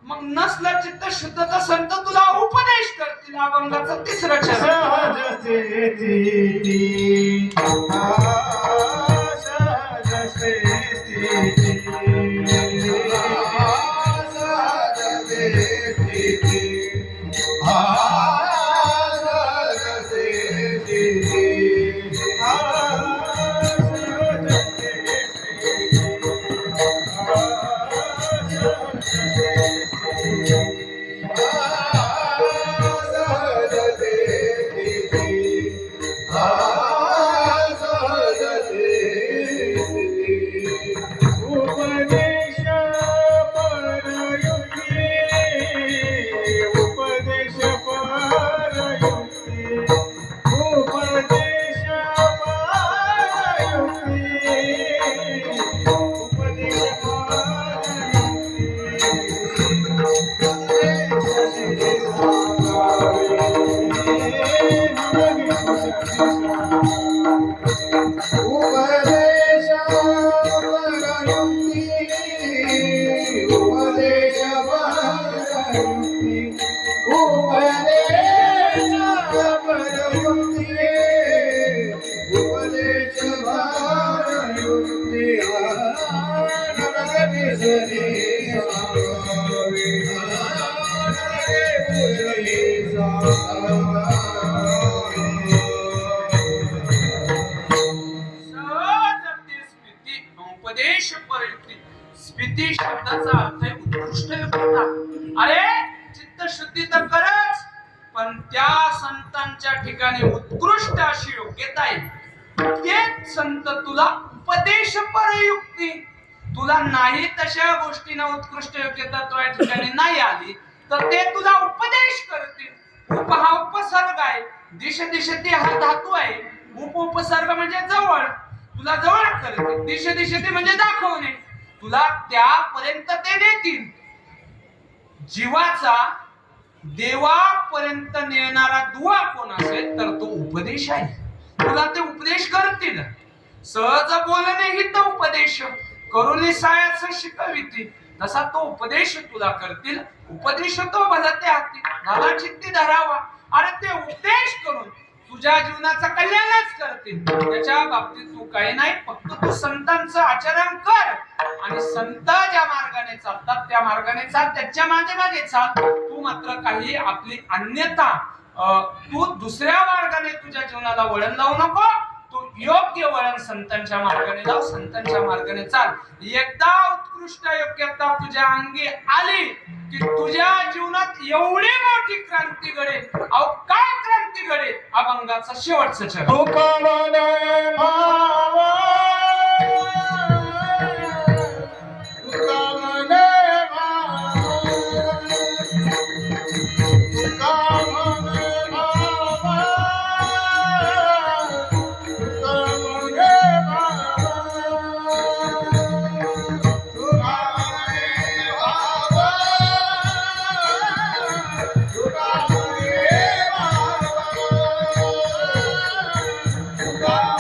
S1: मग नसलं चित्त शुद्ध तर संत तुला उपदेश करतील. अभंगाचं तिसरं चरण. उपदेश प्रयुक्ती. स्फिती शब्दाचा अर्थ आहे उत्कृष्ट योग्यता. अरे चित्त शुद्धी तर करच, पण त्या संतांच्या ठिकाणी उत्कृष्ट अशी योग्यता आहे. तेच संत तुला उपदेश प्रयुक्ती, तुला नाही तशा गोष्टींना उत्कृष्ट योग्यता तुझ्या ठिकाणी नाही आली तर ते तुला उपदेश करतील. उप हा उपसर्ग आहे, दिश दिशती हा धातू आहे. उपसर्ग म्हणजे जवळ, तुला जवळ करतील. दिश दिशती म्हणजे दाखवणे, तुला त्यापर्यंत ते देतील. जीवाचा देवापर्यंत नेणारा दुवा कोण असेल तर तो उपदेश आहे. तुला ते उपदेश करतील. सहज बोलणे ही तो उपदेश, करुणी सायास शिकविती. तसा तो उपदेश तुला करतील. उपदेश तो भला ते हाती झाला चित्ती धरावा. अरे ते उपदेश करून तुझ्या जीवनाचं कल्याणच करतील. त्याच्या बाबतीत तू काही नाही, फक्त तू संतांचं आचरण कर आणि संत ज्या मार्गाने चालतात त्या मार्गाने चाल, त्याच्या मागे मागे चाल. तू मात्र काही आपली अन्यथा तू दुसऱ्या मार्गाने तुझ्या जीवनाला वळण लावू नको. तू योग्य वळण संतांच्या मार्गाने लाव, संतांच्या मार्गाने चाल. एकदा उत्कृष्ट योग्यता तुझ्या अंगी आली की तुझ्या जीवनात एवढी मोठी क्रांती घडेल. अहो काय क्रांती घडेल? अभंगाचा शेवटचा चरण.
S2: Bye.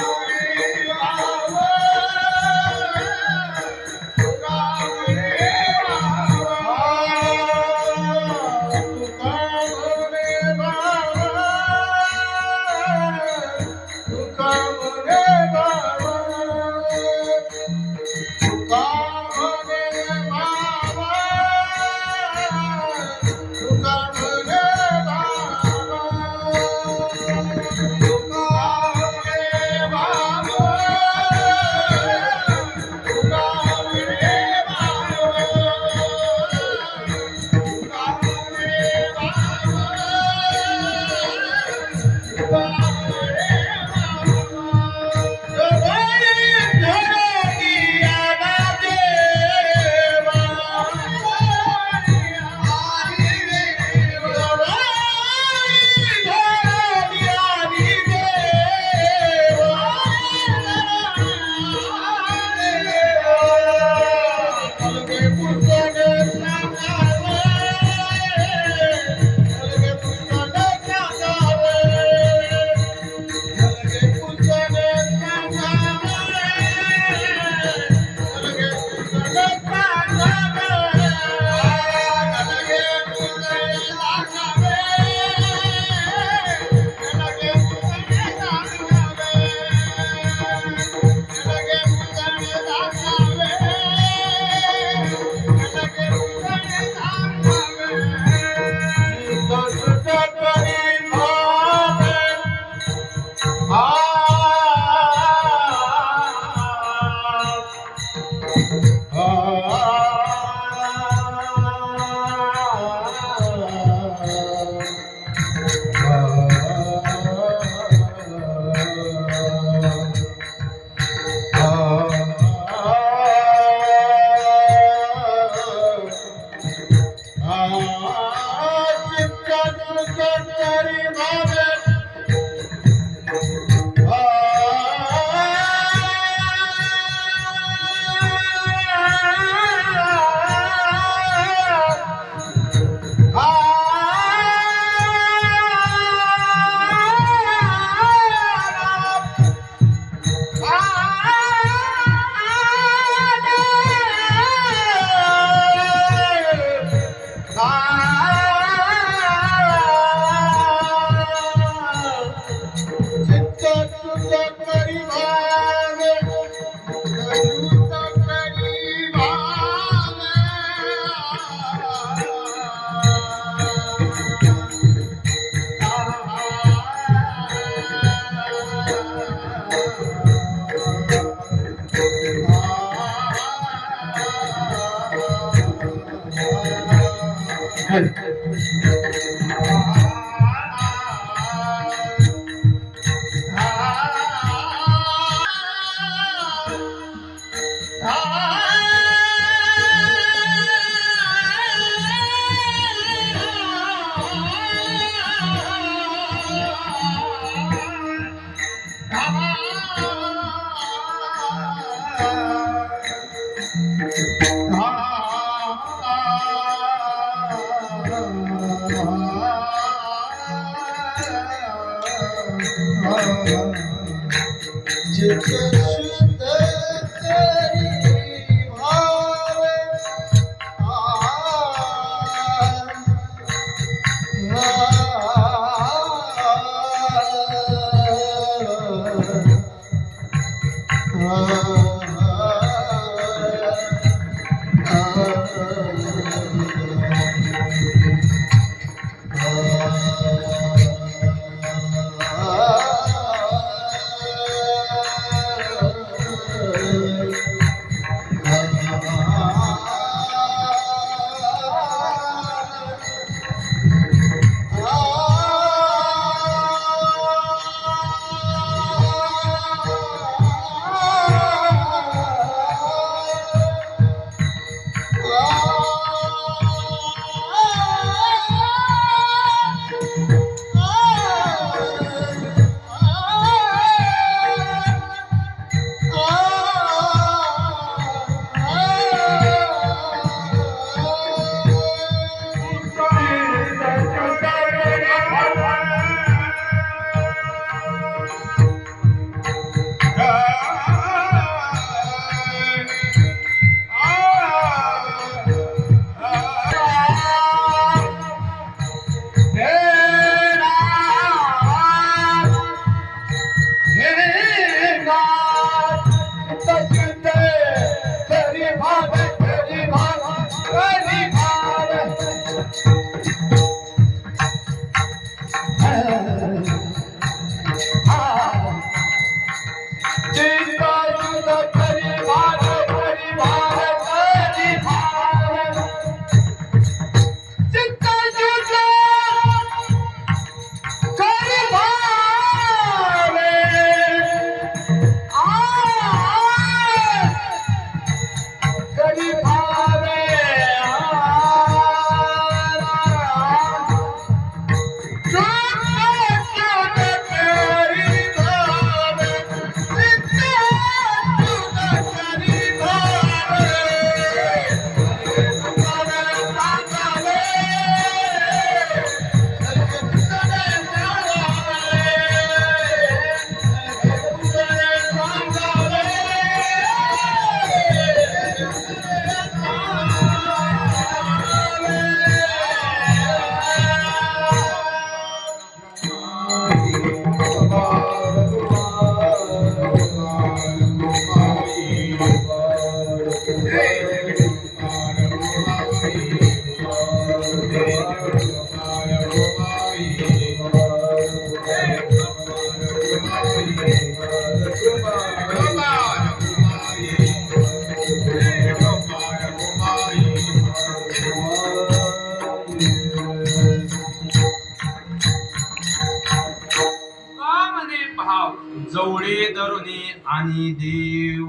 S1: आणि देव.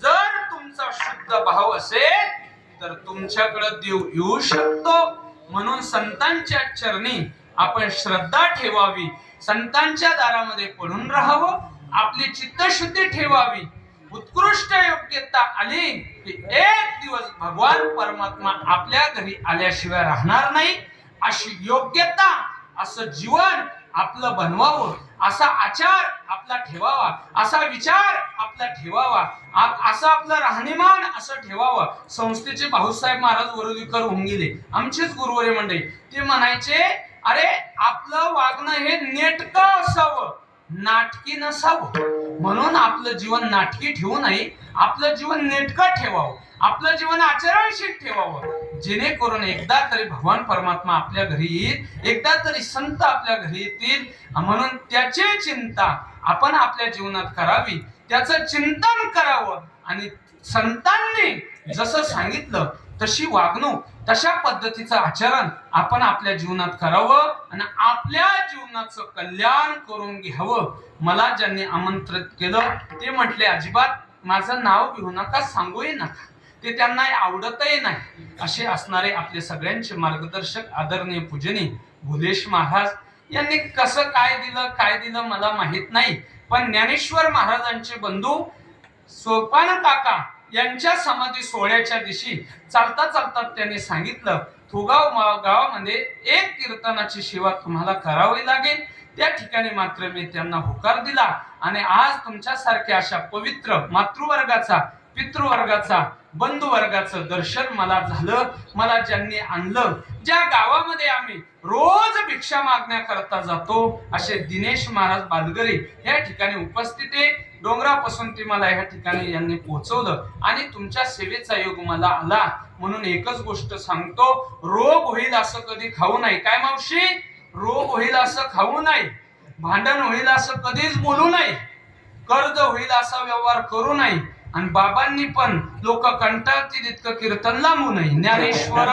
S1: जर तुमचा शुद्ध भाव असेल तर तुमच्याकडे देव येऊ शकतो. म्हणून संतांच्या चरणी आपण श्रद्धा ठेवावी, संतांच्या दारामध्ये पडून राहावं, आपली चित्तशुद्धी ठेवावी. उत्कृष्ट योग्यता आली की एक दिवस भगवान परमात्मा आपल्या घरी आल्याशिवाय राहणार नाही. अशी योग्यता, असं जीवन आपलं बनवावं, असा आचार आपला ठेवावा, असा विचार आपला ठेवावा, असं आपलं राहणीमान असं ठेवावं. संस्थेचे भाऊसाहेब महाराज वरुडीकर होऊन गेले, आमचेच गुरुवारी मंडळी. ते म्हणायचे, अरे आपलं वागणं हे नेटकं असावं, नाटकी नसावं. म्हणून आपलं जीवन नाटकी ठेवू नये, आपलं जीवन नेटकं ठेवावं, आपलं जीवन आचरणशील ठेवावं, जेणेकरून एकदा तरी भगवान परमात्मा आपल्या घरी येईल, एकदा तरी संत आपल्या घरी येतील. म्हणून त्याची चिंता आपण आपल्या जीवनात करावी, त्याचं चिंतन करावं आणि संतांनी जसं सांगितलं तशी वागणूक, तशा पद्धतीचं आचरण आपण आपल्या जीवनात करावं आणि आपल्या जीवनाचं कल्याण करून घ्यावं. मला ज्यांनी आमंत्रित केलं ते म्हटले, अजिबात माझं नाव घेऊ नका, सांगूही नका, ते त्यांना आवडतही नाही. असे असणारे आपले सगळ्यांचे मार्गदर्शक आदरणीय पूजनीय भुलेश महाराज यांनी कसं काय दिलं मला माहित नाही. पण ज्ञानेश्वर महाराजांचे बंधू सोपान काका यांच्या समाधी सोहळ्याच्या दिवशी चालता चालता त्यांनी सांगितलं, थोगाव गावामध्ये एक कीर्तनाची सेवा तुम्हाला करावी लागेल. त्या ठिकाणी मात्र मी त्यांना होकार दिला आणि आज तुमच्यासारख्या अशा पवित्र मातृवर्गाचा, पितृवर्गाचा, बंधुवर्गाचं दर्शन मला झालं. मला ज्यांनी आणलं, ज्या गावामध्ये आम्ही रोज भिक्षा मागण्याकरता जातो, असे दिनेश महाराज बालगरे या ठिकाणी उपस्थित आहे. डोंगरापासून ते मला या ठिकाणी यांनी पोहोचवलं आणि तुमच्या सेवेचा योग मला आला. म्हणून एकच गोष्ट सांगतो, रोग होईल असं कधी खाऊ नये. काय मावशी? रोग होईल असं खाऊ नये, भांडण होईल असं कधीच बोलू नये, कर्ज होईल असा व्यवहार करू नये. आणि बाबांनी पण लोक कंटाळतील इतकं कीर्तन लांबू नये. ज्ञानेश्वर